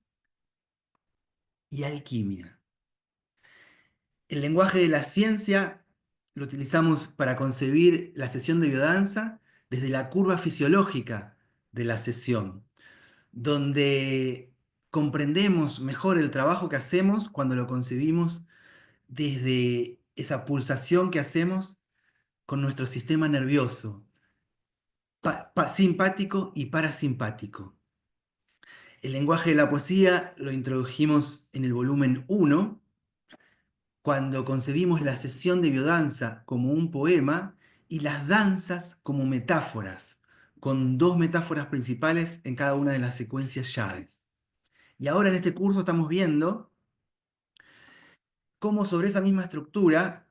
y alquimia. El lenguaje de la ciencia lo utilizamos para concebir la sesión de biodanza desde la curva fisiológica de la sesión, donde comprendemos mejor el trabajo que hacemos cuando lo concebimos desde esa pulsación que hacemos con nuestro sistema nervioso, simpático y parasimpático. El lenguaje de la poesía lo introdujimos en el volumen 1, cuando concebimos la sesión de biodanza como un poema y las danzas como metáforas, con dos metáforas principales en cada una de las secuencias llaves. Y ahora en este curso estamos viendo cómo sobre esa misma estructura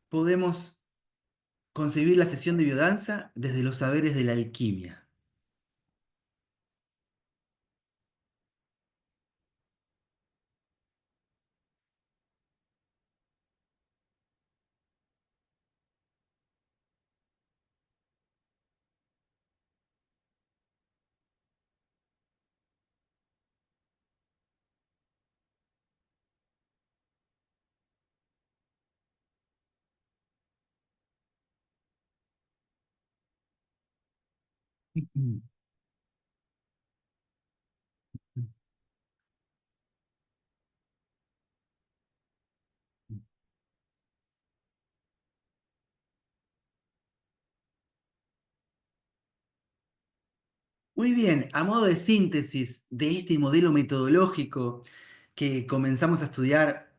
podemos concebir la sesión de biodanza desde los saberes de la alquimia. Muy bien, a modo de síntesis de este modelo metodológico que comenzamos a estudiar,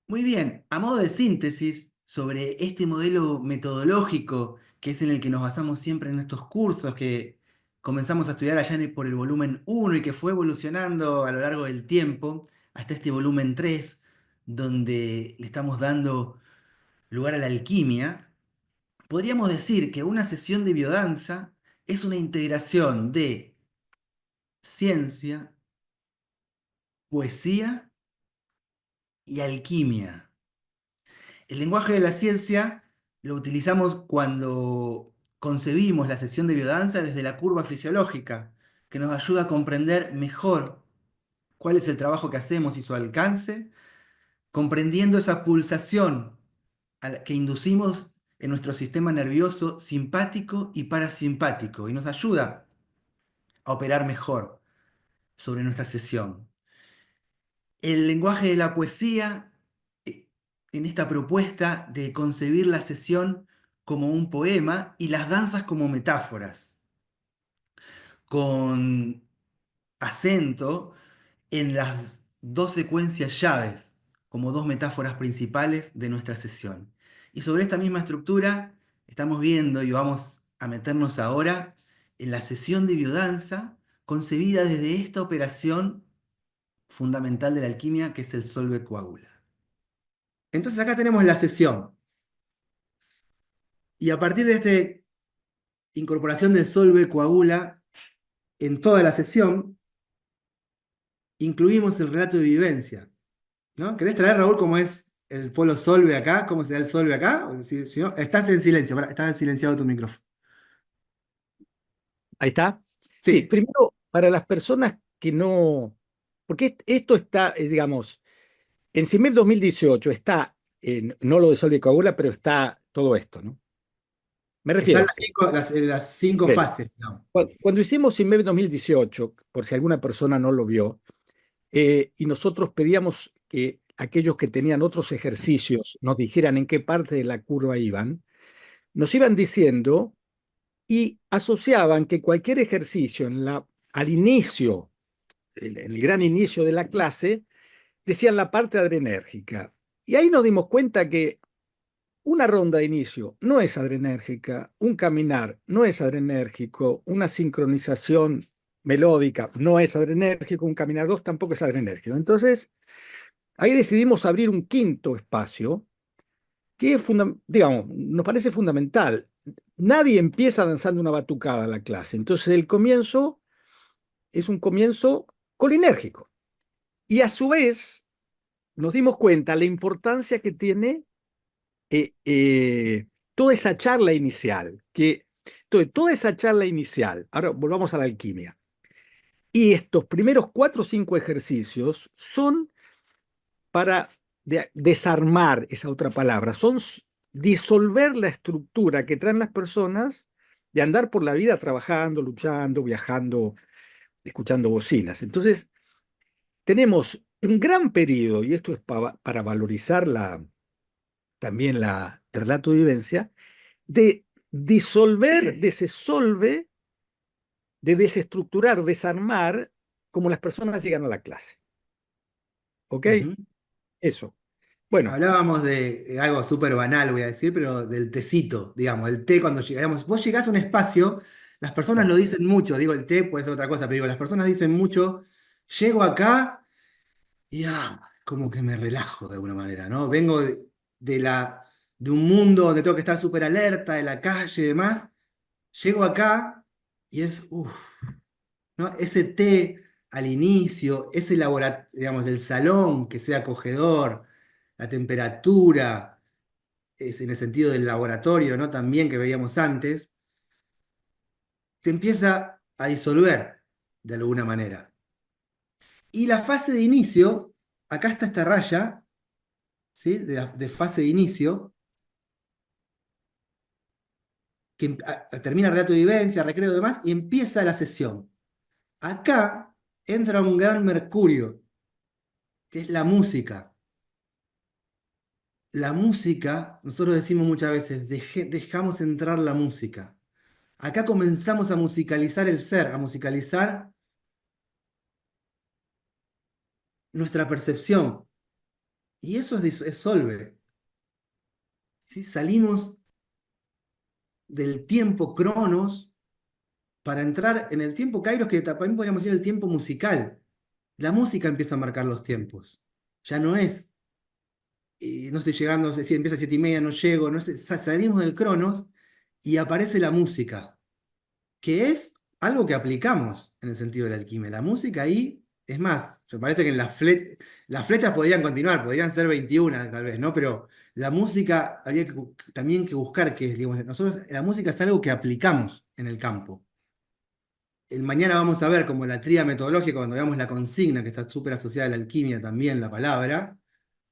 muy bien, a modo de síntesis sobre este modelo metodológico que es en el que nos basamos siempre en estos cursos que comenzamos a estudiar allá por el volumen 1 y que fue evolucionando a lo largo del tiempo hasta este volumen 3, donde le estamos dando lugar a la alquimia. Podríamos decir que una sesión de biodanza es una integración de ciencia, poesía y alquimia. El lenguaje de la ciencia lo utilizamos cuando concebimos la sesión de biodanza desde la curva fisiológica, que nos ayuda a comprender mejor cuál es el trabajo que hacemos y su alcance, comprendiendo esa pulsación que inducimos en nuestro sistema nervioso simpático y parasimpático, y nos ayuda a operar mejor sobre nuestra sesión. El lenguaje de la poesía, eh, en esta propuesta de concebir la sesión como un poema y las danzas como metáforas, con acento en las dos secuencias llaves, como dos metáforas principales de nuestra sesión. Y sobre esta misma estructura estamos viendo y vamos a meternos ahora en la sesión de biodanza concebida desde esta operación fundamental de la alquimia, que es el solve coagula. Entonces acá tenemos la sesión. Y a partir de esta incorporación del solve coagula en toda la sesión, incluimos el relato de vivencia, ¿no? ¿Querés traer, Raúl, cómo es el polo solve acá? ¿Cómo se da el solve acá? O si no, estás en silencio, estás silenciado tu micrófono. Ahí está. Sí, Sí, primero, para las personas que no, porque esto está, digamos, en CIMEP 2018 está, no lo de Sol y Coagula, pero está todo esto, ¿no? Me están refiero, las cinco bien, fases, ¿no? cuando hicimos CIMEP 2018, por si alguna persona no lo vio, y nosotros pedíamos que aquellos que tenían otros ejercicios nos dijeran en qué parte de la curva iban, nos iban diciendo y asociaban que cualquier ejercicio al inicio, el gran inicio de la clase, decían la parte adrenérgica. Y ahí nos dimos cuenta que una ronda de inicio no es adrenérgica, un caminar no es adrenérgico, una sincronización melódica no es adrenérgico, un caminar 2 tampoco es adrenérgico. Entonces, ahí decidimos abrir un quinto espacio que es digamos, nos parece fundamental. Nadie empieza danzando una batucada a la clase, entonces el comienzo es un comienzo colinérgico. Y a su vez nos dimos cuenta la importancia que tiene eh, eh, toda esa charla inicial, entonces, toda esa charla inicial, ahora volvamos a la alquimia, y estos primeros 4 o 5 ejercicios son para desarmar esa otra palabra, son disolver la estructura que traen las personas de andar por la vida trabajando, luchando, viajando, escuchando bocinas. Entonces, tenemos un gran periodo, y esto es para valorizar también el relato de vivencia, de disolver, desesolve, de desestructurar, desarmar, como las personas llegan a la clase. ¿Ok? Ujú. Eso. Bueno, Hablábamos de algo súper banal, voy a decir, pero del tecito, digamos, el té cuando llegamos. Vos llegás a un espacio, las personas lo dicen mucho, digo, el té puede ser otra cosa, pero digo, las personas dicen mucho, llego acá y como que me relajo de alguna manera, ¿no? Vengo de un mundo donde tengo que estar súper alerta, de la calle y demás, llego acá y es, uff, ¿no? Ese té al inicio, ese laboratorio, digamos, del salón que sea acogedor, la temperatura, es en el sentido del laboratorio, ¿no? También que veíamos antes, te empieza a disolver de alguna manera. Y la fase de inicio, acá está esta raya, ¿sí? De fase de inicio, que termina el relato de vivencia, recreo y demás, y empieza la sesión. Acá entra un gran mercurio, que es la música. La música, nosotros decimos muchas veces, dejamos entrar la música. Acá comenzamos a musicalizar el ser, a musicalizar nuestra percepción. Y eso es Solve. ¿Sí? Salimos del tiempo Cronos para entrar en el tiempo Kairos, que también podríamos decir el tiempo musical. La música empieza a marcar los tiempos. Ya no es, no estoy llegando, si empieza a 7:30, no llego, no es, salimos del Cronos y aparece la música, que es algo que aplicamos en el sentido de la alquimia. La música ahí, es más, me parece que en las flechas podrían continuar, podrían ser 21 tal vez, ¿no? Pero la música habría también que buscar que, digamos, nosotros, la música es algo que aplicamos en el campo. Mañana vamos a ver como la tríada metodológica, cuando veamos la consigna, que está súper asociada a la alquimia también, la palabra.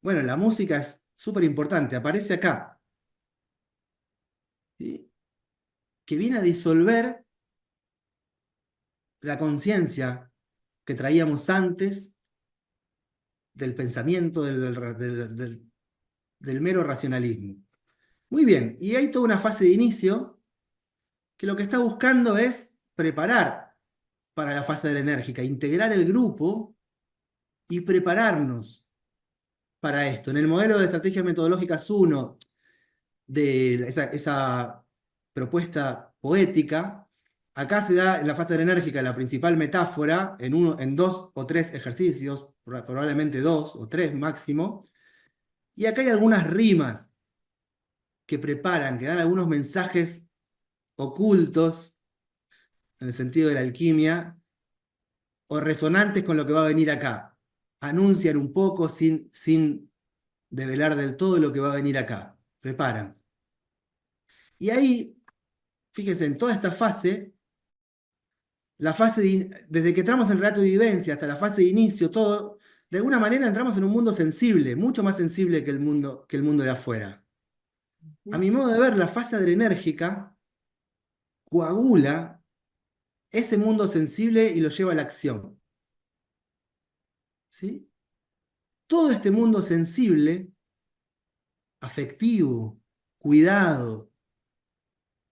Bueno, la música es súper importante, aparece acá, ¿sí? Que viene a disolver la conciencia que traíamos antes del pensamiento, del mero racionalismo. Muy bien, y hay toda una fase de inicio que lo que está buscando es preparar para la fase de la enérgica, integrar el grupo y prepararnos para esto. En el modelo de estrategias metodológicas 1 de esa propuesta poética, acá se da en la fase enérgica la principal metáfora en 2 o 3 ejercicios, probablemente 2 o 3 máximo, y acá hay algunas rimas que preparan, que dan algunos mensajes ocultos en el sentido de la alquimia o resonantes con lo que va a venir acá. Anuncian un poco sin develar del todo lo que va a venir acá. Preparan. Y ahí, fíjense, en toda esta fase, desde que entramos en el relato de vivencia hasta la fase de inicio, todo, de alguna manera entramos en un mundo sensible, mucho más sensible que el mundo de afuera. A mi modo de ver, la fase adrenérgica coagula ese mundo sensible y lo lleva a la acción. ¿Sí? Todo este mundo sensible, afectivo, cuidado,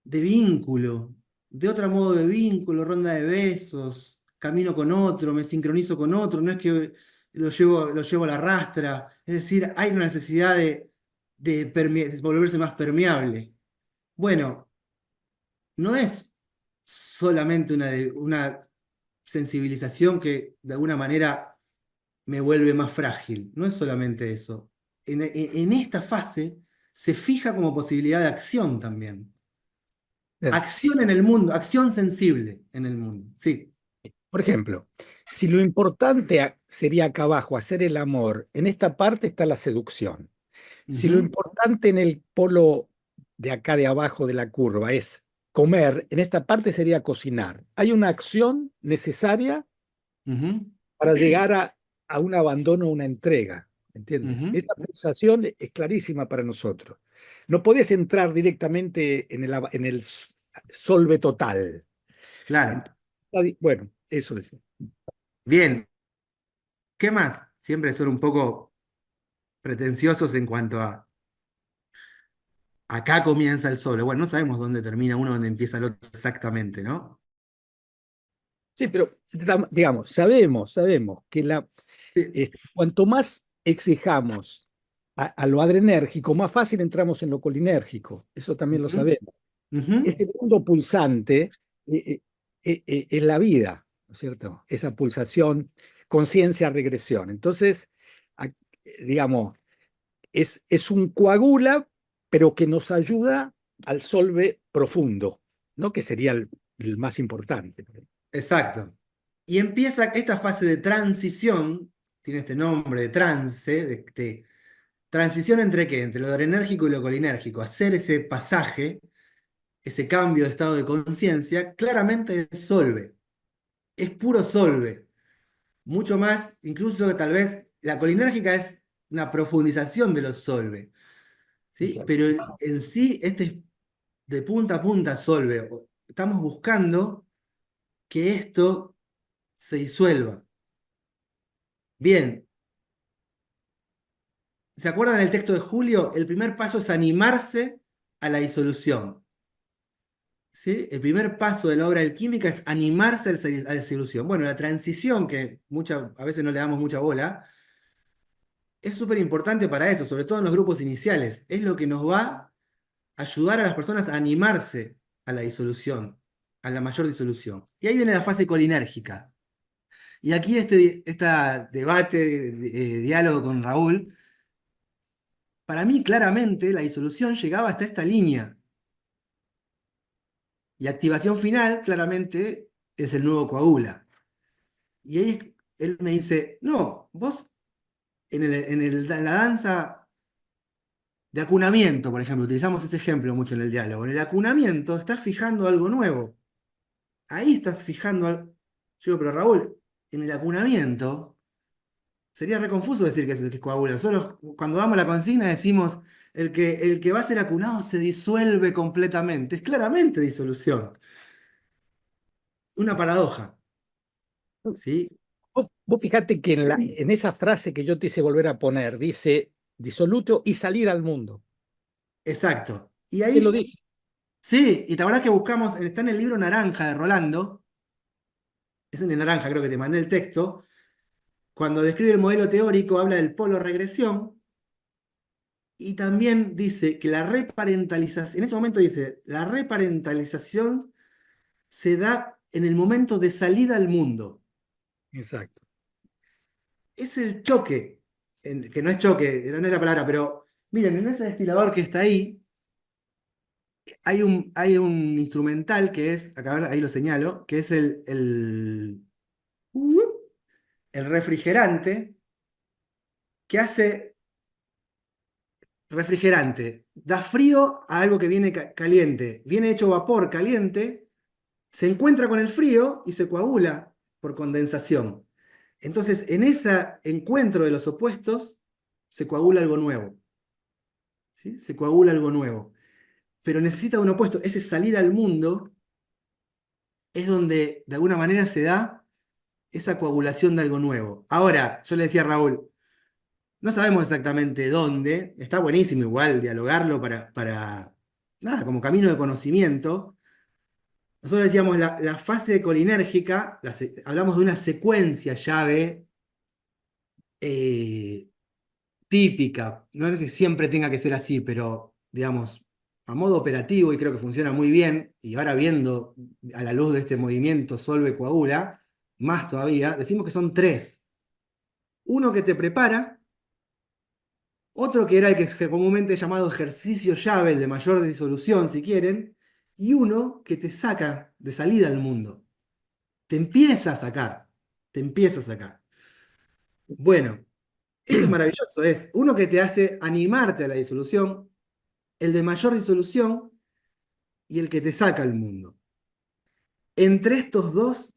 de vínculo, de otro modo de vínculo, ronda de besos, camino con otro, me sincronizo con otro, no es que lo llevo a la rastra. Es decir, hay una necesidad de volverse más permeable. Bueno, no es solamente una sensibilización que de alguna manera me vuelve más frágil. No es solamente eso. En esta fase se fija como posibilidad de acción también. Bien. Acción en el mundo, acción sensible en el mundo. Sí. Por ejemplo, si lo importante sería acá abajo, hacer el amor, en esta parte está la seducción. Si lo Ujú, importante en el polo de acá de abajo de la curva es comer, en esta parte sería cocinar. Hay una acción necesaria ujú, para llegar a un abandono, una entrega, ¿entiendes? ujú. Esa pulsación es clarísima para nosotros. No podés entrar directamente en el solve total. Claro. Entonces, bueno, eso es. Bien. ¿Qué más? Siempre son un poco pretenciosos en cuanto a acá comienza el solo. Bueno, no sabemos dónde termina uno, dónde empieza el otro exactamente, ¿no? Sí, pero digamos, sabemos que Sí. cuanto más exijamos a lo adrenérgico, más fácil entramos en lo colinérgico. Eso también lo Ujú, sabemos. ujú. Este mundo pulsante es la vida, ¿no es cierto? Esa pulsación, conciencia, regresión. Entonces, digamos, es un coagula, pero que nos ayuda al solve profundo, ¿no? Que sería el más importante. Exacto. Y empieza esta fase de transición, tiene este nombre de trance, de transición entre qué, entre lo adrenérgico y lo colinérgico, hacer ese pasaje, ese cambio de estado de conciencia, claramente es solve, es puro solve. Mucho más, incluso que tal vez la colinérgica es una profundización de los solve, ¿sí? Exacto. Pero en sí, este es de punta a punta solve. Estamos buscando que esto se disuelva. Bien, ¿se acuerdan del texto de Julio? El primer paso es animarse a la disolución. ¿Sí? El primer paso de la obra alquímica es animarse a la disolución. Bueno, la transición, que a veces no le damos mucha bola, es súper importante para eso, sobre todo en los grupos iniciales. Es lo que nos va a ayudar a las personas a animarse a la disolución, a la mayor disolución. Y ahí viene la fase colinérgica. Y aquí este debate, diálogo con Raúl, para mí claramente la disolución llegaba hasta esta línea. Y activación final, claramente, es el nuevo coagula. Y ahí él me dice, no, vos en la danza de acunamiento, por ejemplo, utilizamos ese ejemplo mucho en el diálogo. En el acunamiento estás fijando algo nuevo. Ahí estás fijando algo. Yo digo, pero Raúl, en el acunamiento sería re confuso decir que es coagula. Nosotros cuando damos la consigna decimos, el que va a ser acunado se disuelve completamente. Es claramente disolución. Una paradoja, ¿sí? Vos fíjate que en esa frase que yo te hice volver a poner, dice disoluto y salir al mundo. Exacto. Y ¿Quién lo ahí, dice? sí, y la verdad que buscamos, está en el libro Naranja de Rolando, es en el Naranja, creo que te mandé el texto, cuando describe el modelo teórico habla del polo regresión y también dice que la reparentalización, en ese momento dice, la reparentalización se da en el momento de salida al mundo. Exacto. Es el choque, que no es choque, no es la palabra, pero miren, en ese destilador que está ahí, hay un instrumental que es, acá ahí lo señalo, que es el refrigerante que hace refrigerante. Da frío a algo que viene caliente. Viene hecho vapor caliente, se encuentra con el frío y se coagula por condensación. Entonces, en ese encuentro de los opuestos, se coagula algo nuevo. ¿Sí? Se coagula algo nuevo. Pero necesita un opuesto. Ese salir al mundo es donde de alguna manera se da esa coagulación de algo nuevo. Ahora, yo le decía a Raúl, no sabemos exactamente dónde, está buenísimo igual dialogarlo nada, como camino de conocimiento. Nosotros decíamos la fase colinérgica, hablamos de una secuencia llave eh, típica. No es que siempre tenga que ser así, pero digamos, a modo operativo, y creo que funciona muy bien, y ahora viendo a la luz de este movimiento Solve Coagula, más todavía, decimos que son tres. Uno que te prepara, otro que era el que es comúnmente llamado ejercicio llave, el de mayor disolución, si quieren, y uno que te saca de salida al mundo. Te empieza a sacar, te empieza a sacar. Bueno, esto es maravilloso, es uno que te hace animarte a la disolución, el de mayor disolución y el que te saca al mundo. Entre estos dos,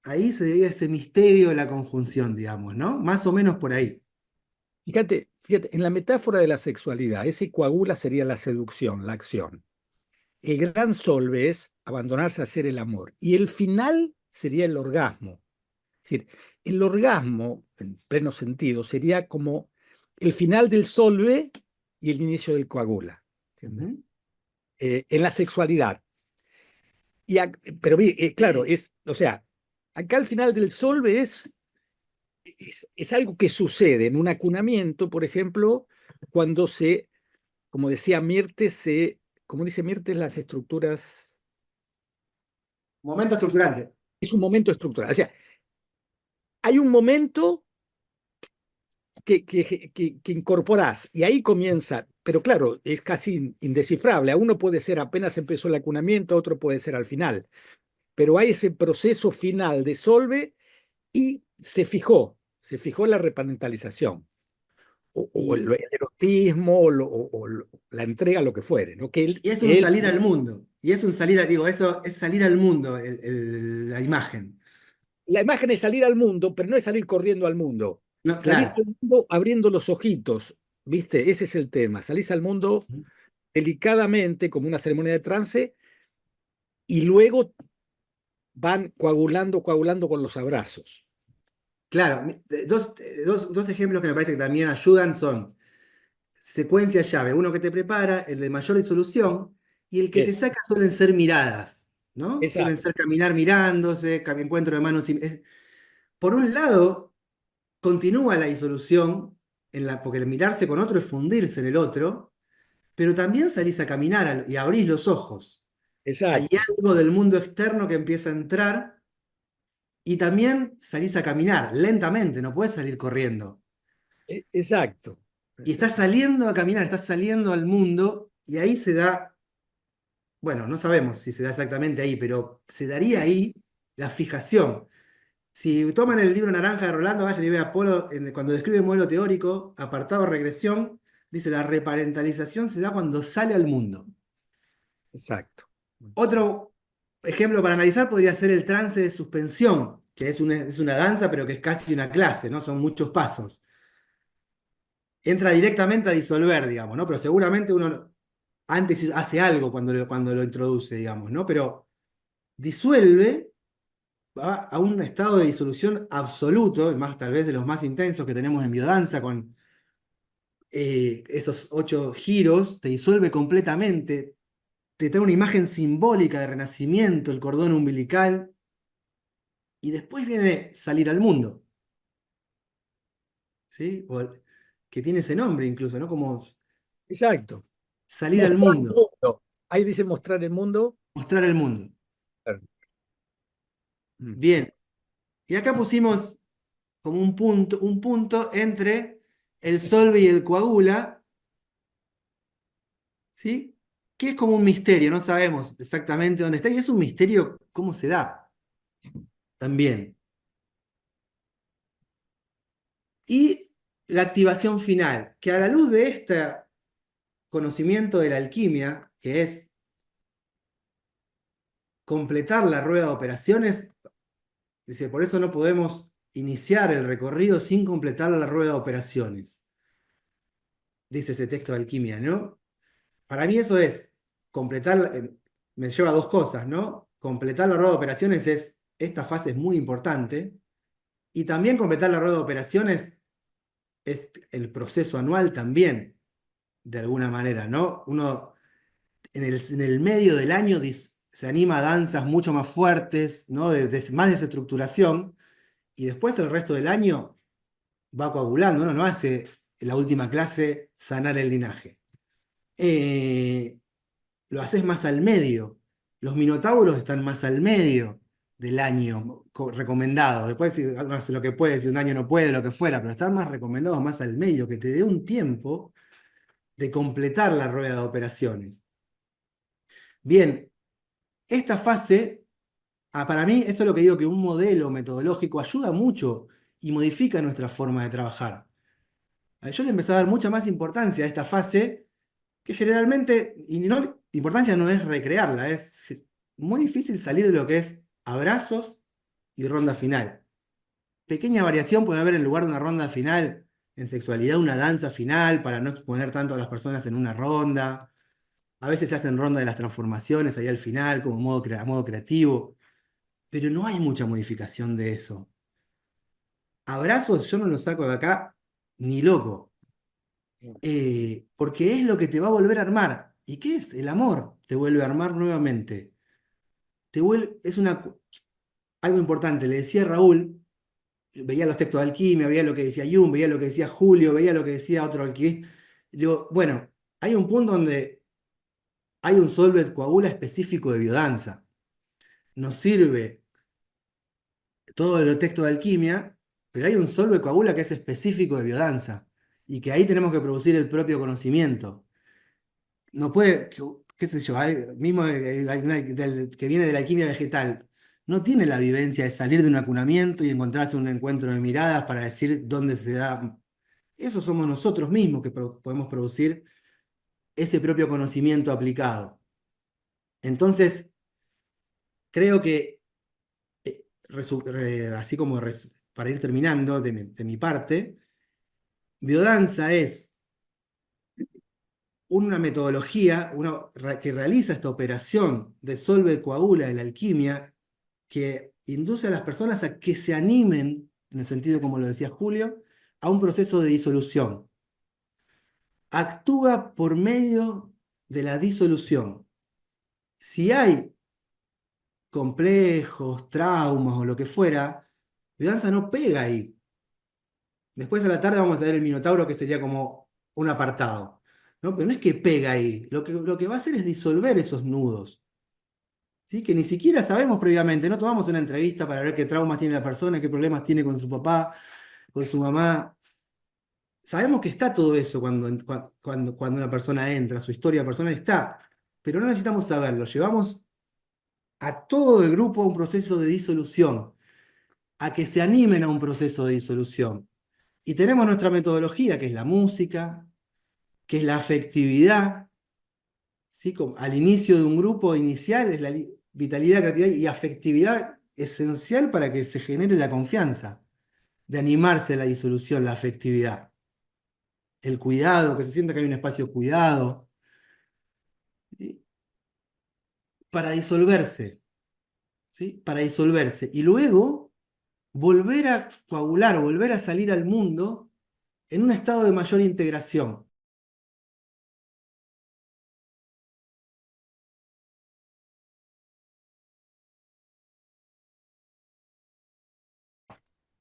ahí se veía ese misterio de la conjunción, digamos, ¿no? Más o menos por ahí. Fíjate, en la metáfora de la sexualidad, ese coagula sería la seducción, la acción. El gran solve es abandonarse a hacer el amor. Y el final sería el orgasmo. Es decir, el orgasmo, en pleno sentido, sería como el final del solve y el inicio del coagula. ¿Entiendes? Ujú. En la sexualidad. Pero claro, o sea, acá al final del solve es algo que sucede en un acunamiento, por ejemplo, cuando como decía Mirte, como dice Mirte, las estructuras, Momento estructurante. es un momento estructural. O sea, hay un momento que incorporás y ahí comienza, pero claro, es casi indescifrable. A uno puede ser apenas empezó el acunamiento, a otro puede ser al final, pero hay ese proceso final de solve y se fijó la reparentalización. O Y, el erotismo, la entrega, lo que fuere, ¿no? y es un salir al mundo. Y es un salir, digo, eso es salir al mundo, la imagen. la imagen es salir al mundo, pero no es salir corriendo al mundo. No, Salís claro. al mundo abriendo los ojitos, ¿viste? Ese es el tema. Salís al mundo delicadamente, como una ceremonia de trance, y luego van coagulando, coagulando con los abrazos. Claro, dos ejemplos que me parece que también ayudan son secuencia llave, uno que te prepara, el de mayor disolución, y el que te Es, saca suelen ser miradas, ¿no? Suelen exacto, ser caminar mirándose, encuentro de manos. Por un lado, continúa la disolución, porque el mirarse con otro es fundirse en el otro, pero también salís a caminar y abrís los ojos. Hay exacto, algo del mundo externo que empieza a entrar y también salís a caminar lentamente, no puedes salir corriendo. exacto. Y estás saliendo a caminar, estás saliendo al mundo y ahí se da, bueno, no sabemos si se da exactamente ahí, pero se daría ahí la fijación. Si toman el libro Naranja de Rolando, vayan y vean Apolo, cuando describe el modelo teórico, apartado regresión, dice la reparentalización se da cuando sale al mundo. Exacto. Otro ejemplo para analizar podría ser el trance de suspensión, que es una danza, pero que es casi una clase, ¿no? Son muchos pasos. Entra directamente a disolver, digamos, ¿no? Pero seguramente uno antes hace algo cuando lo introduce, digamos, ¿no? Pero disuelve, va a un estado de disolución absoluto, más tal vez de los más intensos que tenemos en biodanza, con esos 8 giros, te disuelve completamente, te trae una imagen simbólica de renacimiento, el cordón umbilical, y después viene salir al mundo, ¿sí? Que tiene ese nombre incluso, ¿no? Como Exacto. salir al Mostrar el mundo, mundo. Ahí dice mostrar el mundo. mostrar el mundo. Mm. Bien, y acá pusimos como un punto entre el solve y el coagula, ¿sí? Que es como un misterio, no sabemos exactamente dónde está, y es un misterio cómo se da también. Y la activación final, que a la luz de este conocimiento de la alquimia, que es completar la rueda de operaciones, dice, por eso no podemos iniciar el recorrido sin completar la rueda de operaciones, dice ese texto de alquimia, ¿no? Para mí eso es completar, me lleva a dos cosas, ¿no? Completar la rueda de operaciones esta fase es muy importante, y también completar la rueda de operaciones es el proceso anual también, de alguna manera, ¿no? Uno en el medio del año se anima a danzas mucho más fuertes, ¿no? De más desestructuración, y después el resto del año va coagulando, uno no hace en la última clase sanar el linaje. Eh, lo haces más al medio. Los minotauros están más al medio del año recomendado. Después, si uno hace lo que puede, si un año no puede, lo que fuera, pero están más recomendados más al medio, que te dé un tiempo de completar la rueda de operaciones. Bien, esta fase, para mí, esto es lo que digo, que un modelo metodológico ayuda mucho y modifica nuestra forma de trabajar. Yo le empecé a dar mucha más importancia a esta fase, que generalmente, y no, importancia no es recrearla, es muy difícil salir de lo que es abrazos y ronda final. Pequeña variación puede haber en lugar de una ronda final en sexualidad, una danza final para no exponer tanto a las personas en una ronda. A veces se hacen ronda de las transformaciones ahí al final, como modo creativo, pero no hay mucha modificación de eso. Abrazos yo no los saco de acá ni loco, porque es lo que te va a volver a armar. ¿Y qué es? El amor te vuelve a armar nuevamente. Es algo importante, le decía Raúl, veía los textos de alquimia, veía lo que decía Jung, veía lo que decía Julio, veía lo que decía otro alquimista. Digo, bueno, hay un punto donde hay un solvet coagula específico de biodanza. Nos sirve todo el texto de alquimia, pero hay un solvet coagula que es específico de biodanza y que ahí tenemos que producir el propio conocimiento. No puede, qué sé yo, mismo que viene de la alquimia vegetal, no tiene la vivencia de salir de un acunamiento y encontrarse un encuentro de miradas para decir dónde se da. Eso somos nosotros mismos que podemos producir ese propio conocimiento aplicado. Entonces, creo que, así como para ir terminando de mi parte, biodanza es una metodología que realiza esta operación de solve coagula de la alquimia que induce a las personas a que se animen, en el sentido como lo decía Julio, a un proceso de disolución. Actúa por medio de la disolución. Si hay complejos, traumas o lo que fuera, biodanza no pega ahí. Después a la tarde vamos a ver el Minotauro, que sería como un apartado, ¿no? Pero no es que pega ahí, lo que va a hacer es disolver esos nudos, ¿sí? Que ni siquiera sabemos previamente, no tomamos una entrevista para ver qué traumas tiene la persona, qué problemas tiene con su papá, con su mamá. Sabemos que está todo eso cuando una persona entra, su historia personal está, pero no necesitamos saberlo, llevamos a todo el grupo a un proceso de disolución, a que se animen a un proceso de disolución. Y tenemos nuestra metodología, que es la música, que es la afectividad, ¿sí? Como al inicio de un grupo inicial es la vitalidad, creatividad y afectividad esencial para que se genere la confianza, de animarse a la disolución, la afectividad. El cuidado, que se sienta que hay un espacio cuidado, ¿sí? Para disolverse, ¿sí? Para disolverse. Y luego volver a coagular, volver a salir al mundo en un estado de mayor integración.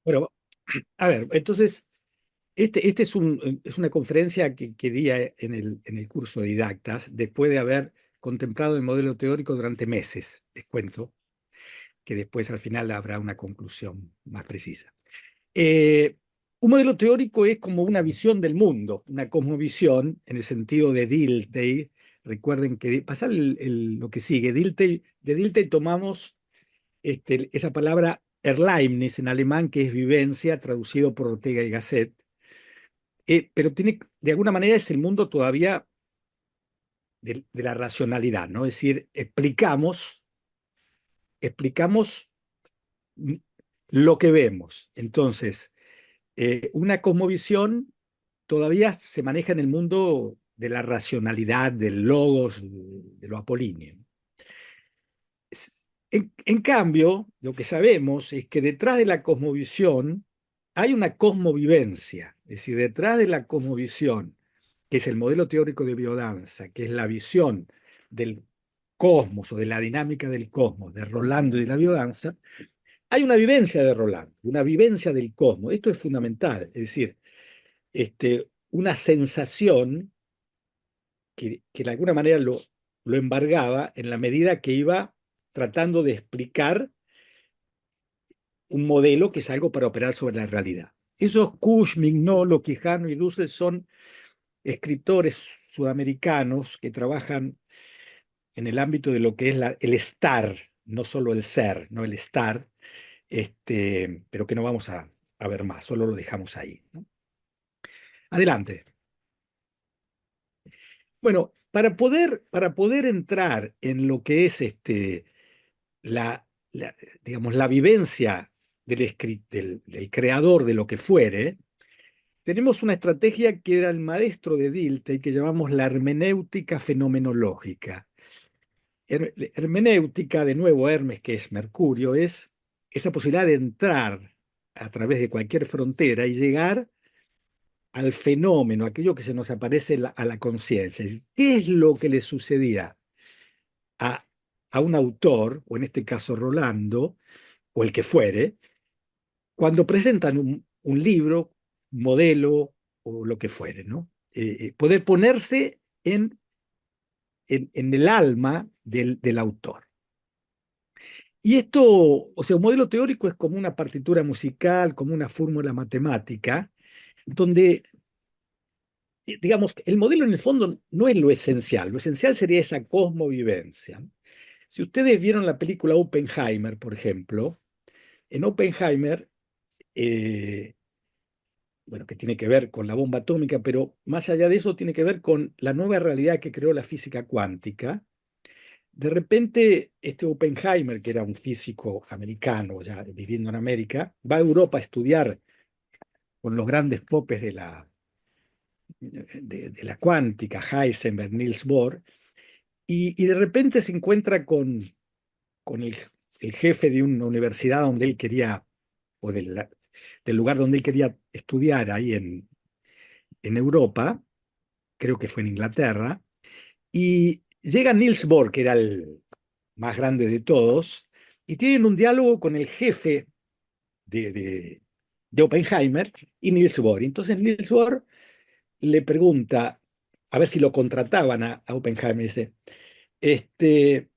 Bueno, a ver, entonces, este es una conferencia que di en el curso de Didactas, después de haber contemplado el modelo teórico durante meses, les cuento, que después al final habrá una conclusión más precisa. Eh, un modelo teórico es como una visión del mundo, una cosmovisión en el sentido de Dilthey. Recuerden que, pasar lo que sigue, de Dilthey tomamos esa palabra Erlebnis en alemán, que es vivencia, traducido por Ortega y Gasset, pero tiene, de alguna manera es el mundo todavía de la racionalidad, ¿no? Es decir, explicamos lo que vemos. Entonces, una cosmovisión todavía se maneja en el mundo de la racionalidad, del logos, de lo apolíneo. En cambio, lo que sabemos es que detrás de la cosmovisión hay una cosmovivencia, es decir, detrás de la cosmovisión, que es el modelo teórico de biodanza, que es la visión del cosmos o de la dinámica del cosmos de Rolando y de la biodanza, hay una vivencia de Rolando, una vivencia del cosmos. Esto es fundamental, es decir, una sensación que de alguna manera lo embargaba en la medida que iba tratando de explicar un modelo que es algo para operar sobre la realidad. Esos Kush, Mignolo, Quijano y Dussel son escritores sudamericanos que trabajan en el ámbito de lo que es el estar, no solo el ser, no el estar, pero que no vamos a ver más, solo lo dejamos ahí, ¿no? Adelante. Bueno, para poder entrar en lo que es digamos, la vivencia del creador de lo que fuere, tenemos una estrategia que era el maestro de Dilthey que llamamos la hermenéutica fenomenológica. Hermenéutica, de nuevo, Hermes, que es Mercurio, es esa posibilidad de entrar a través de cualquier frontera y llegar al fenómeno, aquello que se nos aparece a la conciencia. ¿Qué es lo que le sucedía a, a un autor, o en este caso Rolando, o el que fuere, cuando presentan un libro, un modelo o lo que fuere, ¿no? Poder ponerse en el alma del autor. Y esto, o sea, un modelo teórico es como una partitura musical, como una fórmula matemática, donde, digamos, el modelo en el fondo no es lo esencial sería esa cosmovivencia. Si ustedes vieron la película Oppenheimer, por ejemplo, en Oppenheimer, eh, bueno, que tiene que ver con la bomba atómica, pero más allá de eso tiene que ver con la nueva realidad que creó la física cuántica. De repente, este Oppenheimer, que era un físico americano ya viviendo en América, va a Europa a estudiar con los grandes popes de la cuántica, Heisenberg, Niels Bohr, y de repente se encuentra con el jefe de una universidad donde él quería, o del lugar donde él quería estudiar ahí en Europa, creo que fue en Inglaterra, y llega Niels Bohr, que era el más grande de todos, y tienen un diálogo con el jefe de, de, de Oppenheimer y Niels Bohr. Entonces Niels Bohr le pregunta, a ver si lo contrataban a Oppenheimer, dice, este,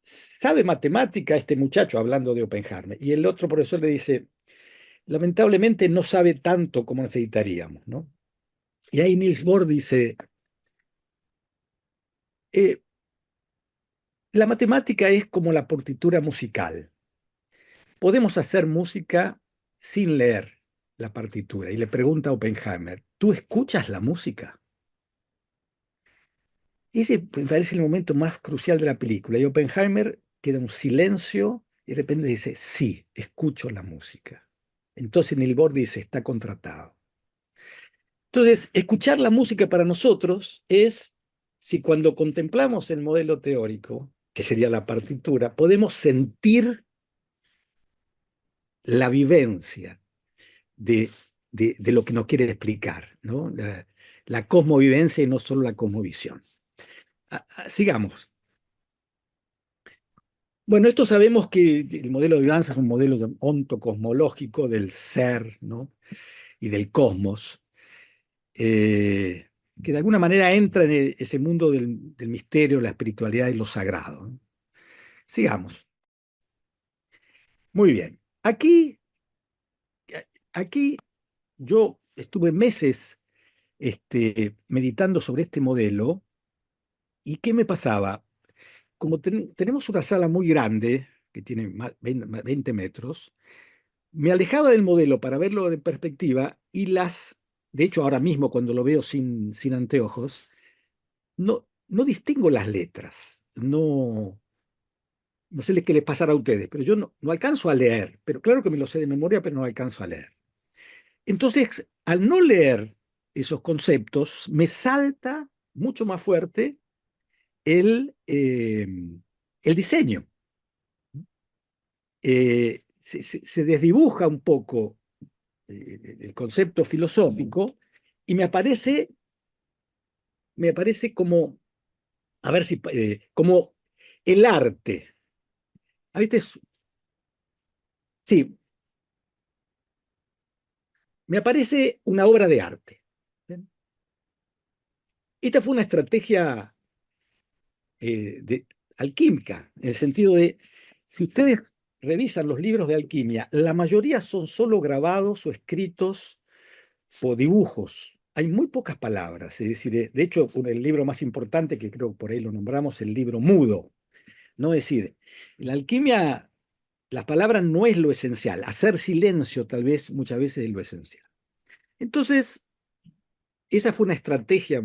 ¿sabe matemática este muchacho hablando de Oppenheimer? Y el otro profesor le dice, lamentablemente no sabe tanto como necesitaríamos, ¿no? Y ahí Niels Bohr dice, eh, la matemática es como la partitura musical. Podemos hacer música sin leer la partitura. Y le pregunta a Oppenheimer, ¿tú escuchas la música? Ese me parece el momento más crucial de la película. Y Oppenheimer queda un silencio y de repente dice, sí, escucho la música. Entonces Niels Bohr dice, está contratado. Entonces, escuchar la música para nosotros es, si cuando contemplamos el modelo teórico, que sería la partitura, podemos sentir la vivencia de lo que nos quiere explicar, ¿no? La cosmovivencia y no solo la cosmovisión. Sigamos. Bueno, esto sabemos que el modelo de Danza es un modelo ontocosmológico del ser, ¿no? Y del cosmos, que de alguna manera entra en ese mundo del misterio, la espiritualidad y lo sagrado, ¿no? Sigamos. Muy bien. Aquí yo estuve meses meditando sobre este modelo y ¿qué me pasaba? Como tenemos una sala muy grande, que tiene más 20 metros, me alejaba del modelo para verlo en perspectiva y de hecho ahora mismo cuando lo veo sin anteojos, no distingo las letras, no sé qué les pasará a ustedes, pero yo no alcanzo a leer, pero claro que me lo sé de memoria, pero no alcanzo a leer. Entonces, al no leer esos conceptos, me salta mucho más fuerte el diseño. Se desdibuja un poco el concepto filosófico y me aparece como, a ver si, como el arte. A veces Sí, me aparece una obra de arte. ¿Bien? Esta fue una estrategia alquímica, en el sentido de, si ustedes revisan los libros de alquimia, la mayoría son solo grabados o escritos o dibujos. Hay muy pocas palabras, es decir, de hecho, el libro más importante, que creo por ahí lo nombramos, el libro mudo, ¿no? Es decir, en la alquimia, las palabras no es lo esencial, hacer silencio tal vez muchas veces es lo esencial. Entonces, esa fue una estrategia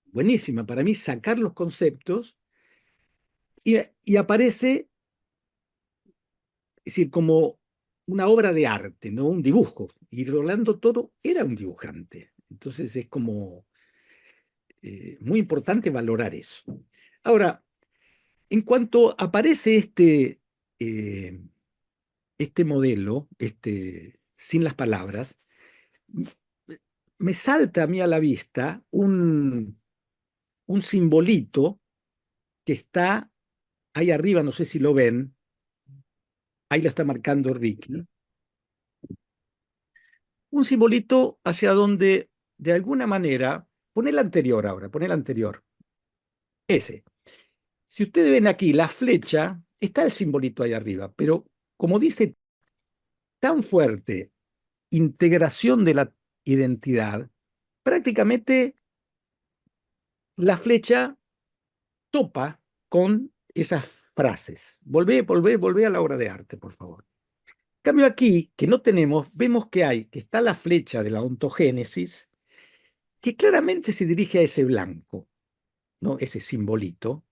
buenísima para mí, sacar los conceptos y aparece, es decir, como una obra de arte, ¿no? Un dibujo. Y Rolando Toro era un dibujante. Entonces es como muy importante valorar eso. Ahora, en cuanto aparece eh, este modelo, sin las palabras, me salta a mí a la vista un simbolito que está ahí arriba, no sé si lo ven, ahí lo está marcando Ricky, un simbolito hacia donde, de alguna manera, pon el anterior ahora, pon el anterior, ese. Si ustedes ven aquí la flecha, está el simbolito ahí arriba, pero como dice tan fuerte, integración de la identidad, prácticamente la flecha topa con esas frases. Volvé a la obra de arte, por favor. En cambio aquí, que no tenemos, vemos que está la flecha de la ontogénesis, que claramente se dirige a ese blanco, ¿no? Ese simbolito.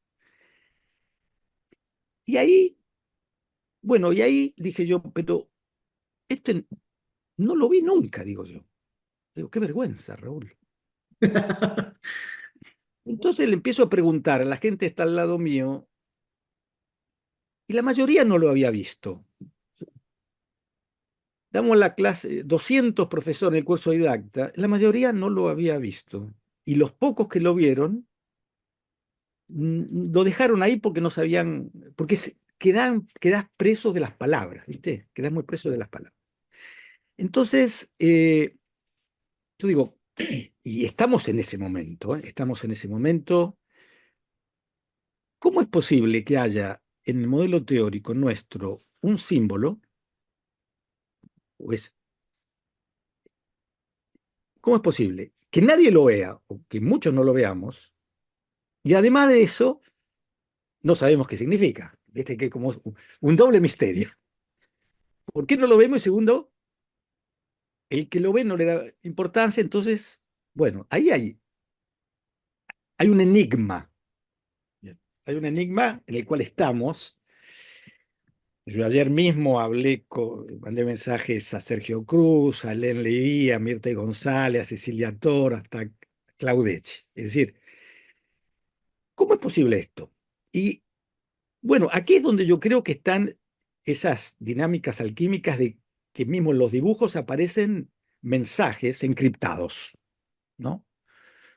Y ahí, bueno, y ahí dije yo, pero este no lo vi nunca, digo yo. Digo, qué vergüenza, Raúl. Entonces le empiezo a preguntar a la gente que está al lado mío, y la mayoría no lo había visto. Damos la clase, 200 profesores en el curso didacta, la mayoría no lo había visto. Y los pocos que lo vieron, lo dejaron ahí porque no sabían, porque quedan presos de las palabras, ¿viste? Quedan muy presos de las palabras. Entonces, yo digo, y estamos en ese momento, ¿eh? Estamos en ese momento. ¿Cómo es posible que haya en el modelo teórico nuestro un símbolo, o es, cómo es posible que nadie lo vea, o que muchos no lo veamos, y además de eso, no sabemos qué significa? ¿Viste? Que como un doble misterio. ¿Por qué no lo vemos? Y segundo, el que lo ve no le da importancia, entonces, bueno, ahí hay un enigma. Bien. Hay un enigma en el cual estamos. Yo ayer mismo mandé mensajes a Sergio Cruz, a Helen Leví, a Mirta González, a Cecilia Toro, hasta Claudech. Es decir, ¿cómo es posible esto? Y bueno, aquí es donde yo creo que están esas dinámicas alquímicas de que mismo en los dibujos aparecen mensajes encriptados, ¿no?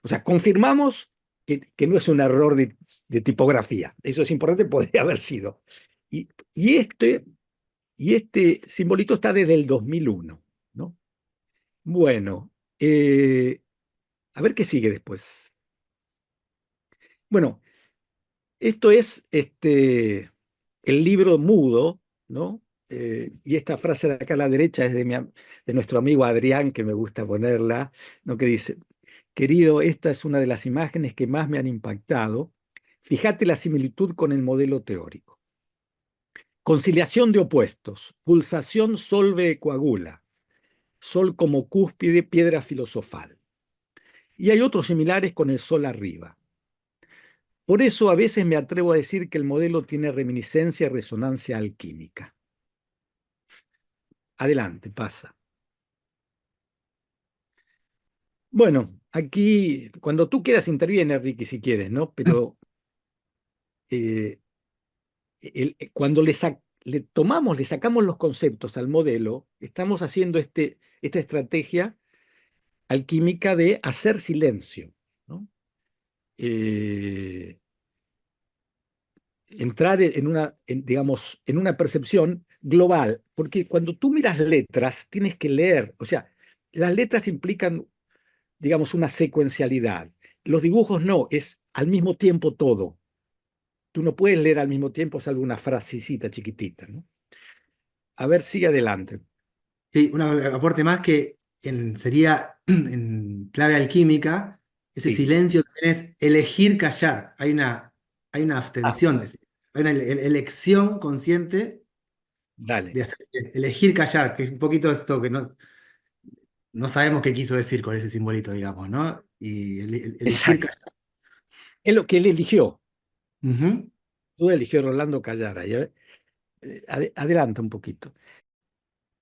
O sea, confirmamos que no es un error de tipografía. Eso es importante, podría haber sido. Y, y este Y este simbolito está desde el 2001, ¿no? Bueno, a ver qué sigue después. Bueno, esto es el libro mudo, ¿no? Y esta frase de acá a la derecha es de nuestro amigo Adrián, que me gusta ponerla, ¿no? Que dice, querido, esta es una de las imágenes que más me han impactado. Fíjate la similitud con el modelo teórico. Conciliación de opuestos, pulsación solve coagula. Sol como cúspide, piedra filosofal. Y hay otros similares con el sol arriba. Por eso a veces me atrevo a decir que el modelo tiene reminiscencia y resonancia alquímica. Adelante, pasa. Bueno, aquí, cuando tú quieras interviene, Ricky, si quieres, ¿no? Pero eh, cuando le sacamos los conceptos al modelo, estamos haciendo esta estrategia alquímica de hacer silencio, ¿no? Entrar digamos, en una percepción global, porque cuando tú miras letras, tienes que leer, o sea, las letras implican, digamos, una secuencialidad. Los dibujos no, es al mismo tiempo todo. Tú no puedes leer al mismo tiempo, salvo una frasecita chiquitita, ¿no? A ver, sigue adelante. Sí, un aporte más que sería en clave alquímica, ese Sí, silencio también es elegir callar. Hay una ah, abstención, hay una elección consciente dale. de elegir callar, que es un poquito esto que no sabemos qué quiso decir con ese simbolito, digamos, ¿no? Y elegir Exacto. callar. Es lo que él eligió. Ujú. Tú eligió Rolando Callara. Adelanta un poquito.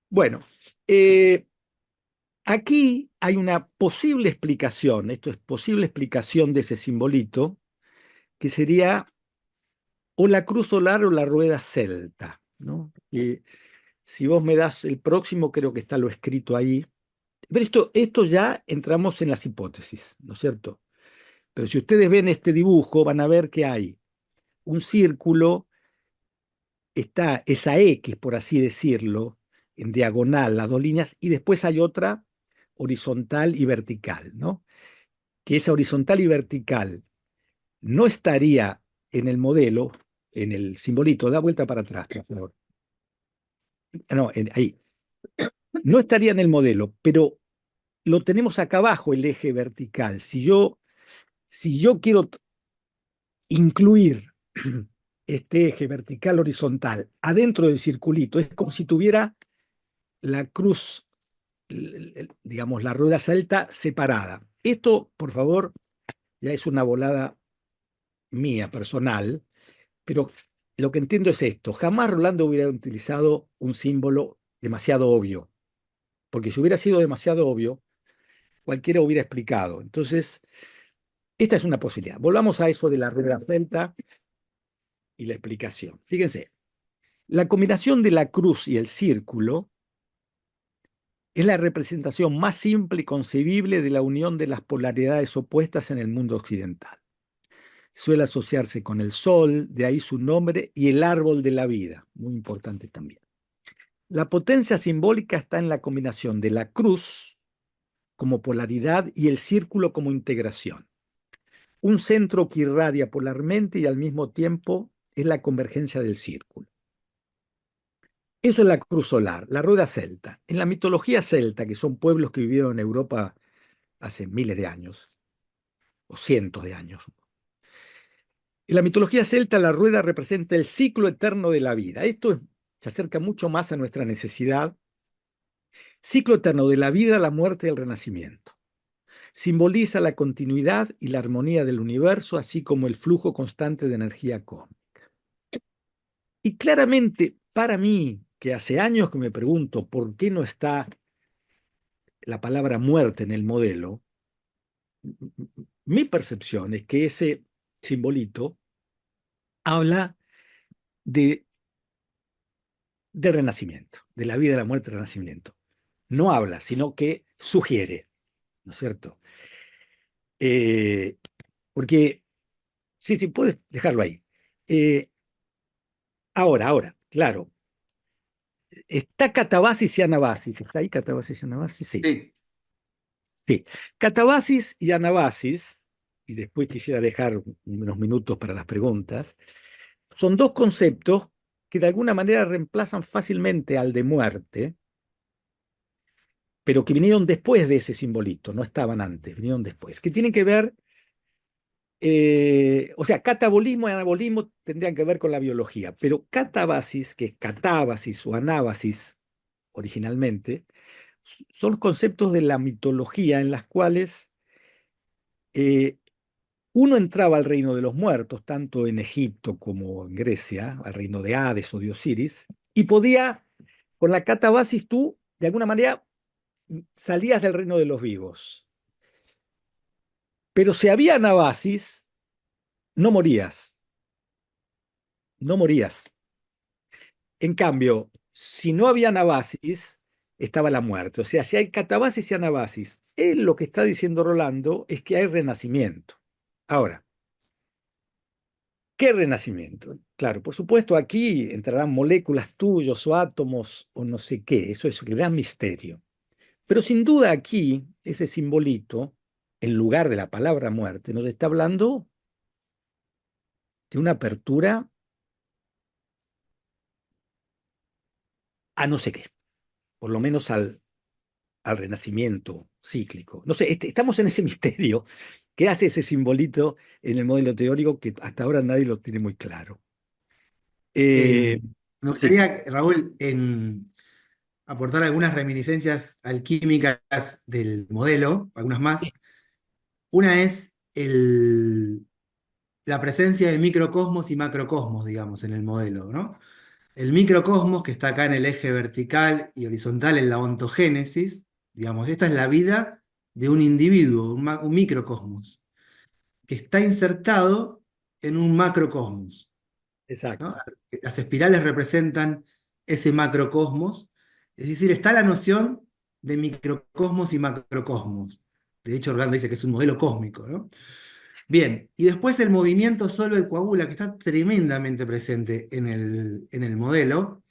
Bueno, eh, aquí hay una posible explicación, esto es posible explicación de ese simbolito, que sería o la cruz solar o la rueda celta, ¿no? Y si vos me das el próximo, creo que está lo escrito ahí. Pero esto ya entramos en las hipótesis, ¿no es cierto? Pero si ustedes ven este dibujo, van a ver que hay un círculo, está esa X, por así decirlo, en diagonal, las dos líneas, y después hay otra horizontal y vertical, ¿no? Que esa horizontal y vertical no estaría en el modelo, en el simbolito, da vuelta para atrás, por favor. No, ahí. No estaría en el modelo, pero lo tenemos acá abajo, el eje vertical. Si yo quiero incluir este eje vertical horizontal adentro del circulito, es como si tuviera la cruz, digamos, la rueda celta separada. Esto, por favor, ya es una volada mía, personal, pero lo que entiendo es esto. Jamás Rolando hubiera utilizado un símbolo demasiado obvio, porque si hubiera sido demasiado obvio, cualquiera hubiera explicado. Entonces, esta es una posibilidad. Volvamos a eso de la rueda celta y la explicación. Fíjense, la combinación de la cruz y el círculo es la representación más simple y concebible de la unión de las polaridades opuestas en el mundo occidental. Suele asociarse con el sol, de ahí su nombre, y el árbol de la vida, muy importante también. La potencia simbólica está en la combinación de la cruz como polaridad y el círculo como integración. Un centro que irradia polarmente y al mismo tiempo es la convergencia del círculo. Eso es la cruz solar, la rueda celta. En la mitología celta, que son pueblos que vivieron en Europa hace miles de años, o cientos de años, en la mitología celta la rueda representa el ciclo eterno de la vida. Se acerca mucho más a nuestra necesidad. Ciclo eterno de la vida, la muerte y el renacimiento. Simboliza la continuidad y la armonía del universo, así como el flujo constante de energía cósmica. Y claramente, para mí, que hace años que me pregunto por qué no está la palabra muerte en el modelo, mi percepción es que ese simbolito habla de, del renacimiento, de la vida, la muerte, el renacimiento. No habla, sino que sugiere, ¿no es cierto? Eh, porque, sí, sí, puedes dejarlo ahí. Eh, ahora, claro, está catabasis y anabasis. ¿Está ahí catabasis y anabasis? Sí, Sí. sí. Catabasis y anabasis, y después quisiera dejar unos minutos para las preguntas, son dos conceptos que de alguna manera reemplazan fácilmente al de muerte, pero que vinieron después de ese simbolito, no estaban antes, vinieron después, que tienen que ver, o sea, catabolismo y anabolismo tendrían que ver con la biología, pero catabasis, que es catábasis o anábasis originalmente, son conceptos de la mitología en las cuales eh, uno entraba al reino de los muertos, tanto en Egipto como en Grecia, al reino de Hades o de Osiris, y podía, con la catabasis tú, de alguna manera, salías del reino de los vivos. Pero si había anabasis, no morías, no morías. En cambio, si no había anabasis, estaba la muerte. O sea, si hay catabasis y anabasis, él lo que está diciendo Rolando es que hay renacimiento. Ahora, ¿qué renacimiento? Claro, por supuesto, aquí entrarán moléculas tuyos o átomos o no sé qué, eso es un gran misterio. Pero sin duda aquí, ese simbolito, en lugar de la palabra muerte, nos está hablando de una apertura a no sé qué, por lo menos al renacimiento cíclico. No sé, estamos en ese misterio. ¿Qué hace ese simbolito en el modelo teórico que hasta ahora nadie lo tiene muy claro? Eh, Me sí, gustaría, Raúl, aportar algunas reminiscencias alquímicas del modelo, algunas más. Una es la presencia de microcosmos y macrocosmos, digamos, en el modelo, ¿no? El microcosmos, que está acá en el eje vertical y horizontal en la ontogénesis, digamos, esta es la vida de un individuo, un microcosmos, que está insertado en un macrocosmos, ¿no? exacto. Las espirales representan ese macrocosmos, es decir, está la noción de microcosmos y macrocosmos. De hecho, Orlando dice que es un modelo cósmico, ¿no? Bien, y después el movimiento solo de coagula, que está tremendamente presente en el modelo.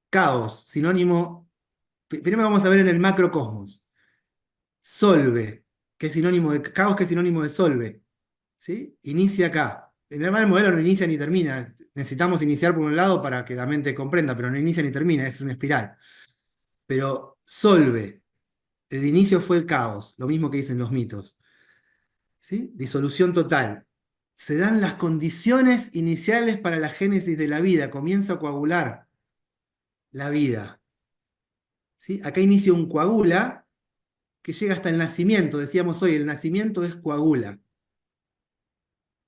Caos, sinónimo, primero vamos a ver en el macrocosmos. Solve, que es sinónimo de caos, que es sinónimo de solve. ¿Sí? Inicia acá. En el modelo no inicia ni termina. Necesitamos iniciar por un lado para que la mente comprenda, pero no inicia ni termina, es una espiral. Pero solve, el inicio fue el caos, lo mismo que dicen los mitos. ¿Sí? Disolución total. Se dan las condiciones iniciales para la génesis de la vida, comienza a coagular la vida. ¿Sí? Acá inicia un coagula que llega hasta el nacimiento, decíamos hoy, el nacimiento es coagula.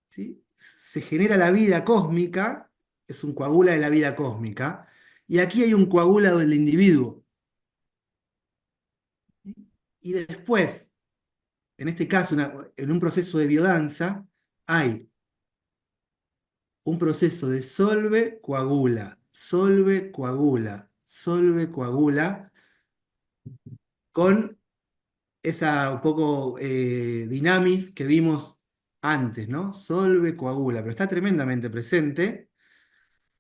¿Sí? Se genera la vida cósmica, es un coagula de la vida cósmica, y aquí hay un coagula del individuo. ¿Sí? Y después, en este caso, en un proceso de biodanza, hay un proceso de solve, coagula, solve, coagula, solve, coagula, con esa un poco dinamis que vimos antes, ¿no? Solve, coagula, pero está tremendamente presente,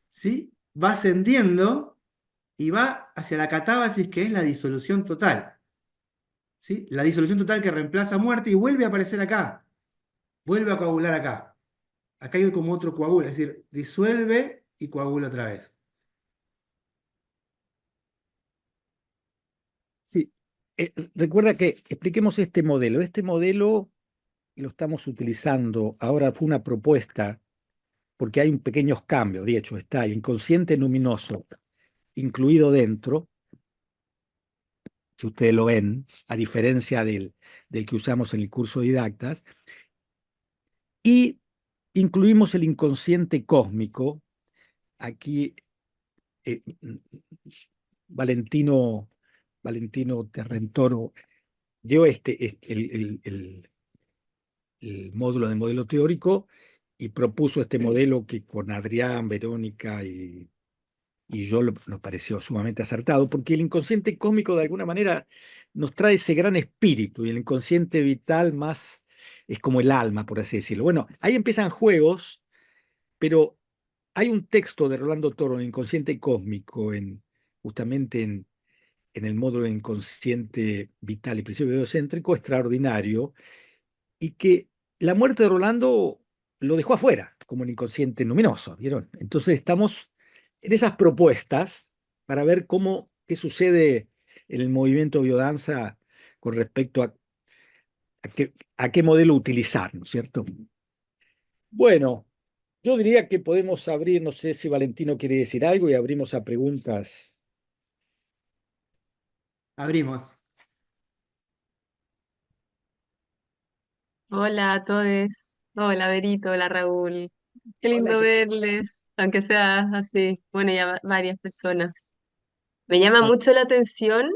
¿sí? Va ascendiendo y va hacia la catábasis, que es la disolución total, ¿sí? La disolución total que reemplaza muerte y vuelve a aparecer acá, vuelve a coagular acá. Acá hay como otro coagula, es decir, disuelve y coagula otra vez. Sí. Recuerda que expliquemos este modelo. Este modelo lo estamos utilizando. Ahora fue una propuesta porque hay un pequeños cambios. De hecho, está el inconsciente luminoso incluido dentro, si ustedes lo ven, a diferencia del que usamos en el curso de Didactas, y incluimos el inconsciente cósmico. Aquí eh, Valentino, Valentino Terrentoro dio el módulo de modelo teórico y propuso este modelo que con Adrián, Verónica y yo lo pareció sumamente acertado, porque el inconsciente cósmico de alguna manera nos trae ese gran espíritu y el inconsciente vital más es como el alma, por así decirlo. Bueno, ahí empiezan juegos, pero hay un texto de Rolando Toro, en Inconsciente Cósmico, justamente en el módulo de inconsciente vital y principio biocéntrico, extraordinario, y que la muerte de Rolando lo dejó afuera, como el inconsciente luminoso, ¿vieron? Entonces estamos en esas propuestas para ver qué sucede en el movimiento biodanza con respecto a qué modelo utilizar, ¿no es cierto? Bueno, yo diría que podemos abrir, no sé si Valentino quiere decir algo y abrimos a preguntas. Abrimos. Hola a todos. Hola, Berito. Hola, Raúl. Qué Hola, lindo verles, aunque sea así. Bueno, ya varias personas. Me llama mucho la atención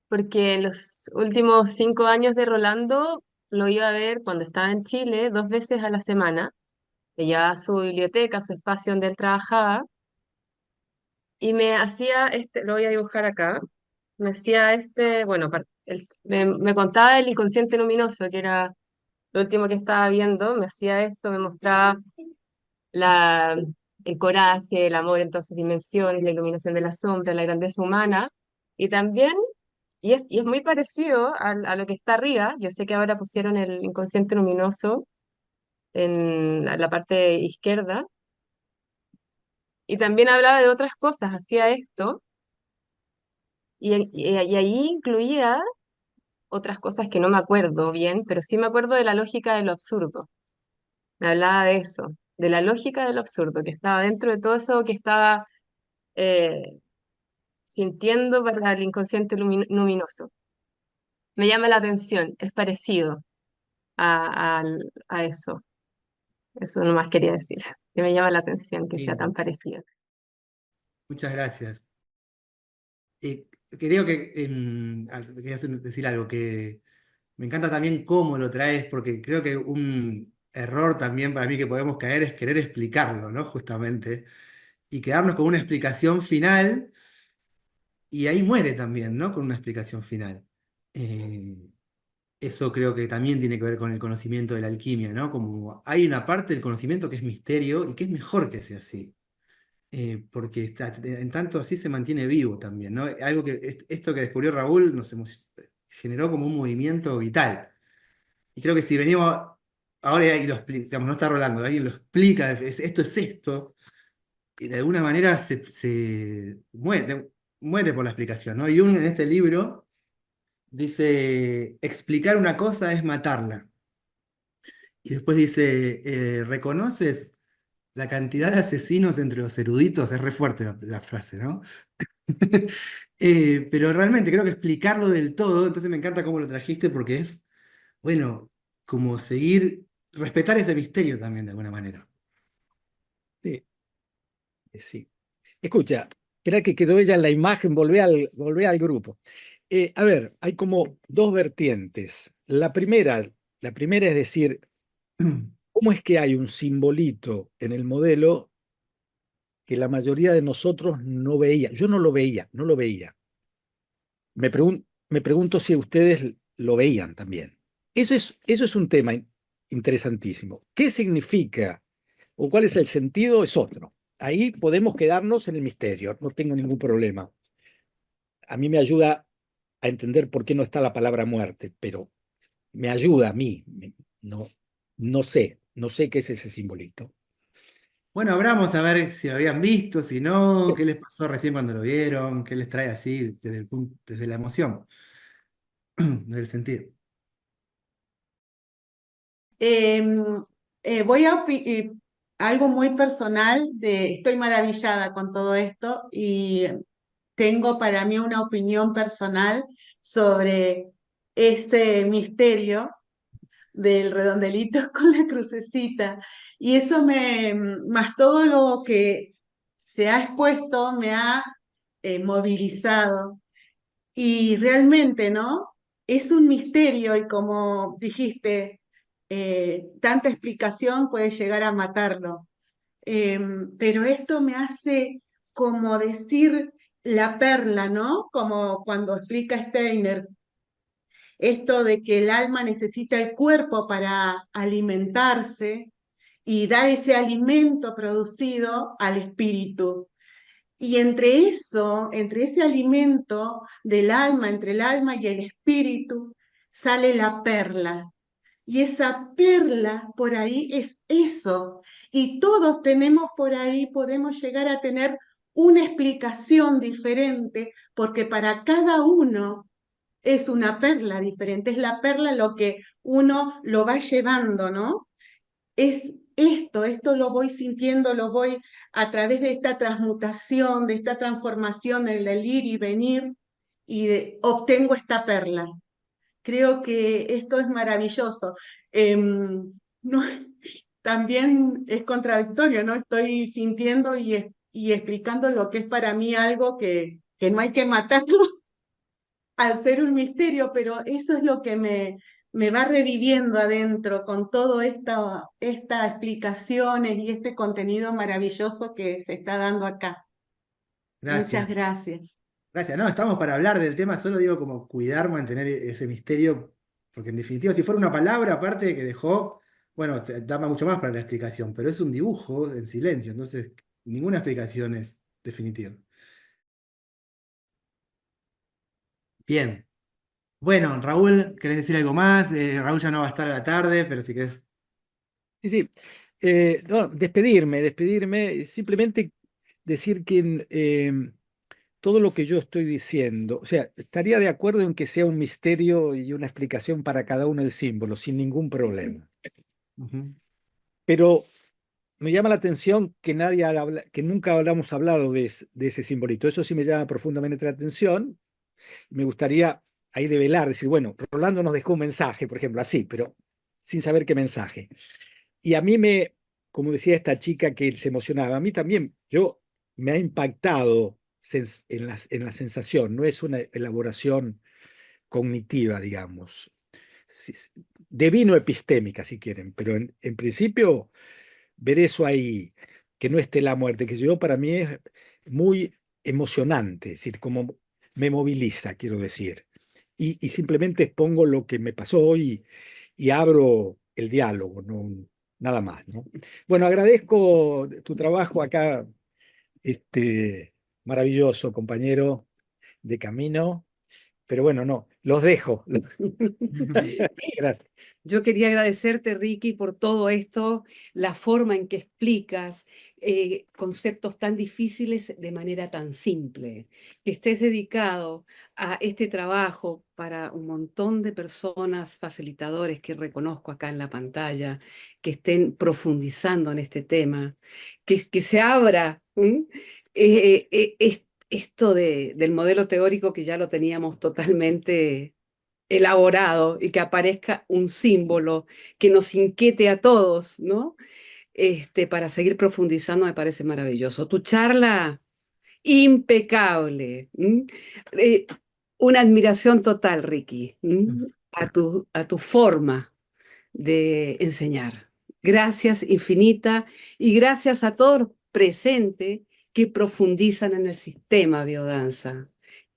porque en los últimos 5 años de Rolando lo iba a ver cuando estaba en Chile 2 veces a la semana. Me llevaba a su biblioteca, a su espacio donde él trabajaba, y me hacía lo voy a dibujar acá. Me hacía bueno, me contaba el inconsciente luminoso, que era lo último que estaba viendo, me hacía eso, me mostraba la, el coraje, el amor en todas sus dimensiones, la iluminación de la sombra, la grandeza humana, y también, y es muy parecido a lo que está arriba. Yo sé que ahora pusieron el inconsciente luminoso en la parte izquierda, y también hablaba de otras cosas, hacía esto, y ahí incluía otras cosas que no me acuerdo bien, pero sí me acuerdo de la lógica de lo absurdo. Me hablaba de eso, de la lógica de lo absurdo, que estaba dentro de todo eso que estaba eh, sintiendo para el inconsciente luminoso. Me llama la atención, es parecido a eso. Eso nomás quería decir, que me llama la atención que sea tan Lindo. parecido. Muchas gracias. Creo que quería decir algo, que me encanta también cómo lo traes, porque creo que un error también para mí que podemos caer es querer explicarlo, ¿no? Justamente, y quedarnos con una explicación final, y ahí muere también, ¿no? Con una explicación final. Eh, Eso creo que también tiene que ver con el conocimiento de la alquimia, ¿no? Como hay una parte del conocimiento que es misterio y que es mejor que sea así. Porque en tanto así se mantiene vivo también, ¿no? Algo que esto que descubrió Raúl generó como un movimiento vital. Y creo que si venimos ahora y digamos, no está Rolando, alguien lo explica, esto es esto, y de alguna manera se muere por la explicación, ¿no? Jung en este libro dice, explicar una cosa es matarla. Y después dice, ¿reconoces la cantidad de asesinos entre los eruditos? Es re fuerte la frase, ¿no? Pero realmente creo que explicarlo del todo, entonces me encanta cómo lo trajiste porque es, bueno, como respetar ese misterio también de alguna manera. Sí, sí. Escucha, espera que quedó ella en la imagen, volvé al grupo. A ver, hay como dos vertientes. La primera es decir, ¿cómo es que hay un simbolito en el modelo que la mayoría de nosotros no veía? Yo no lo veía, no lo veía. Me pregunto si ustedes lo veían también. Eso es un tema interesantísimo. ¿Qué significa o cuál es el sentido? Es otro. Ahí podemos quedarnos en el misterio, no tengo ningún problema. A mí me ayuda a entender por qué no está la palabra muerte, pero me ayuda a mí. No, no sé qué es ese simbolito. Bueno, abramos a ver si lo habían visto, si no, qué les pasó recién cuando lo vieron, qué les trae así desde la emoción, desde el sentido. Em, voy a algo muy personal estoy maravillada con todo esto y tengo para mí una opinión personal sobre este misterio del redondelito con la crucecita. Y eso más todo lo que se ha expuesto, me ha movilizado. Y realmente, ¿no? Es un misterio y como dijiste, tanta explicación puede llegar a matarlo. Pero esto me hace como decir la perla, ¿no? Como cuando explica Steiner, esto de que el alma necesita el cuerpo para alimentarse y dar ese alimento producido al espíritu. Y entre eso, entre ese alimento del alma, entre el alma y el espíritu, sale la perla. Y esa perla por ahí es eso. Y todos tenemos por ahí, podemos llegar a tener una explicación diferente, porque para cada uno es una perla diferente, es la perla lo que uno lo va llevando, ¿no? Es esto lo voy sintiendo, lo voy a través de esta transmutación, de esta transformación, el ir y venir, y obtengo esta perla. Creo que esto es maravilloso. No, también es contradictorio, ¿no? Estoy sintiendo y explicando lo que es para mí algo que no hay que matarlo al ser un misterio, pero eso es lo que me va reviviendo adentro con todas estas explicaciones y este contenido maravilloso que se está dando acá. Muchas Gracias. gracias. Gracias. No, estamos para hablar del tema, solo digo como cuidar, mantener ese misterio, porque en definitiva, si fuera una palabra aparte que dejó, bueno, da mucho más para la explicación, pero es un dibujo en silencio, entonces ninguna explicación es definitiva. Bien. Bueno, Raúl, ¿querés decir algo más? Raúl ya no va a estar a la tarde, pero si querés... Sí, sí. No, despedirme, simplemente decir que todo lo que yo estoy diciendo, o sea, estaría de acuerdo en que sea un misterio y una explicación para cada uno del símbolo, sin ningún problema. Ujú. Pero me llama la atención que que nunca hablamos hablado de ese simbolito. Eso sí me llama profundamente la atención. Me gustaría ahí develar, decir, bueno, Rolando nos dejó un mensaje, por ejemplo, así, pero sin saber qué mensaje. Y a mí como decía esta chica que se emocionaba, a mí también, me ha impactado en la sensación, no es una elaboración cognitiva, digamos, devino epistémica, si quieren, pero en principio ver eso ahí, que no esté la muerte, que yo para mí es muy emocionante, es decir, como me moviliza, quiero decir. Y simplemente expongo lo que me pasó hoy y abro el diálogo, no, nada más, ¿no? Bueno, agradezco tu trabajo acá, maravilloso compañero de camino, pero bueno, no, los dejo. Gracias. Yo quería agradecerte, Ricky, por todo esto, la forma en que explicas conceptos tan difíciles de manera tan simple, que estés dedicado a este trabajo para un montón de personas, facilitadores que reconozco acá en la pantalla, que estén profundizando en este tema, que se abra esto del modelo teórico que ya lo teníamos totalmente elaborado y que aparezca un símbolo que nos inquiete a todos, ¿no? Para seguir profundizando me parece maravilloso. Tu charla, impecable. Eh, una admiración total, Ricky, a tu forma de enseñar. Gracias infinita y gracias a todos los presentes que profundizan en el sistema biodanza,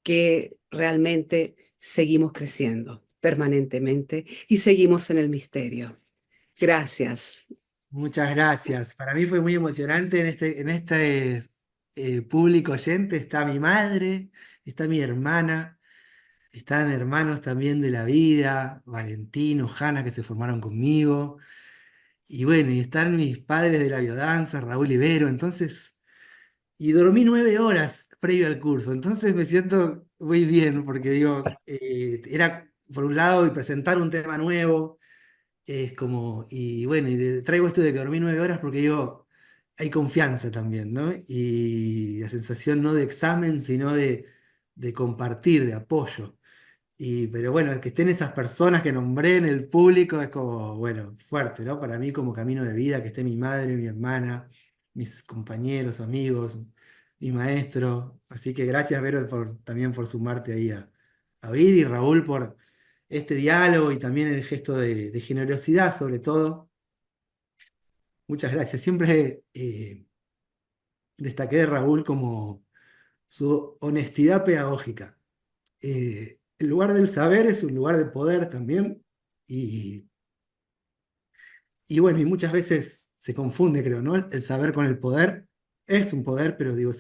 que realmente seguimos creciendo permanentemente y seguimos en el misterio. Gracias. Muchas gracias. Para mí fue muy emocionante en este público oyente. Está mi madre, está mi hermana, están hermanos también de la vida, Valentino, Hanna, que se formaron conmigo. Y bueno, y están mis padres de la biodanza, Raúl Ibero. Entonces, y dormí 9 horas previo al curso. Entonces me siento muy bien porque digo, era por un lado y presentar un tema nuevo. Es como, y bueno, traigo esto de que dormí 9 horas porque digo, hay confianza también, ¿no? Y la sensación no de examen, sino de compartir, de apoyo. Pero bueno, que estén esas personas que nombré en el público es como, bueno, fuerte, ¿no? Para mí como camino de vida, que esté mi madre, mi hermana, mis compañeros, amigos, mi maestro. Así que gracias, Vero, también por sumarte ahí a Vir y Raúl por este diálogo y también el gesto de generosidad, sobre todo. Muchas gracias. Siempre destaqué de Raúl como su honestidad pedagógica. El lugar del saber es un lugar de poder también. Y, y bueno, y muchas veces se confunde, creo, ¿no? El saber con el poder. Es un poder, pero digo,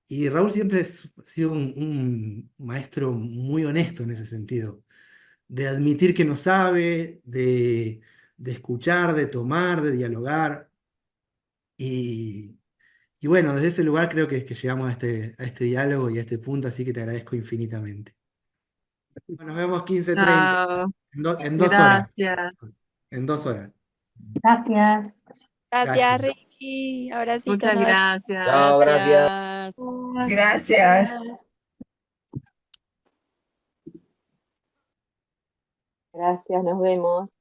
y Raúl siempre ha sido un maestro muy honesto en ese sentido, de admitir que no sabe, de escuchar, de tomar, de dialogar. Y, y bueno, desde ese lugar creo que llegamos a este diálogo y a este punto, así que te agradezco infinitamente. Nos vemos 15:30, Chao. en 2 horas. Gracias. En 2 horas. Gracias. Gracias, Gracias. Ricky. Abracito, Muchas nos vemos. Chao, gracias. Gracias. Gracias. Gracias, nos vemos.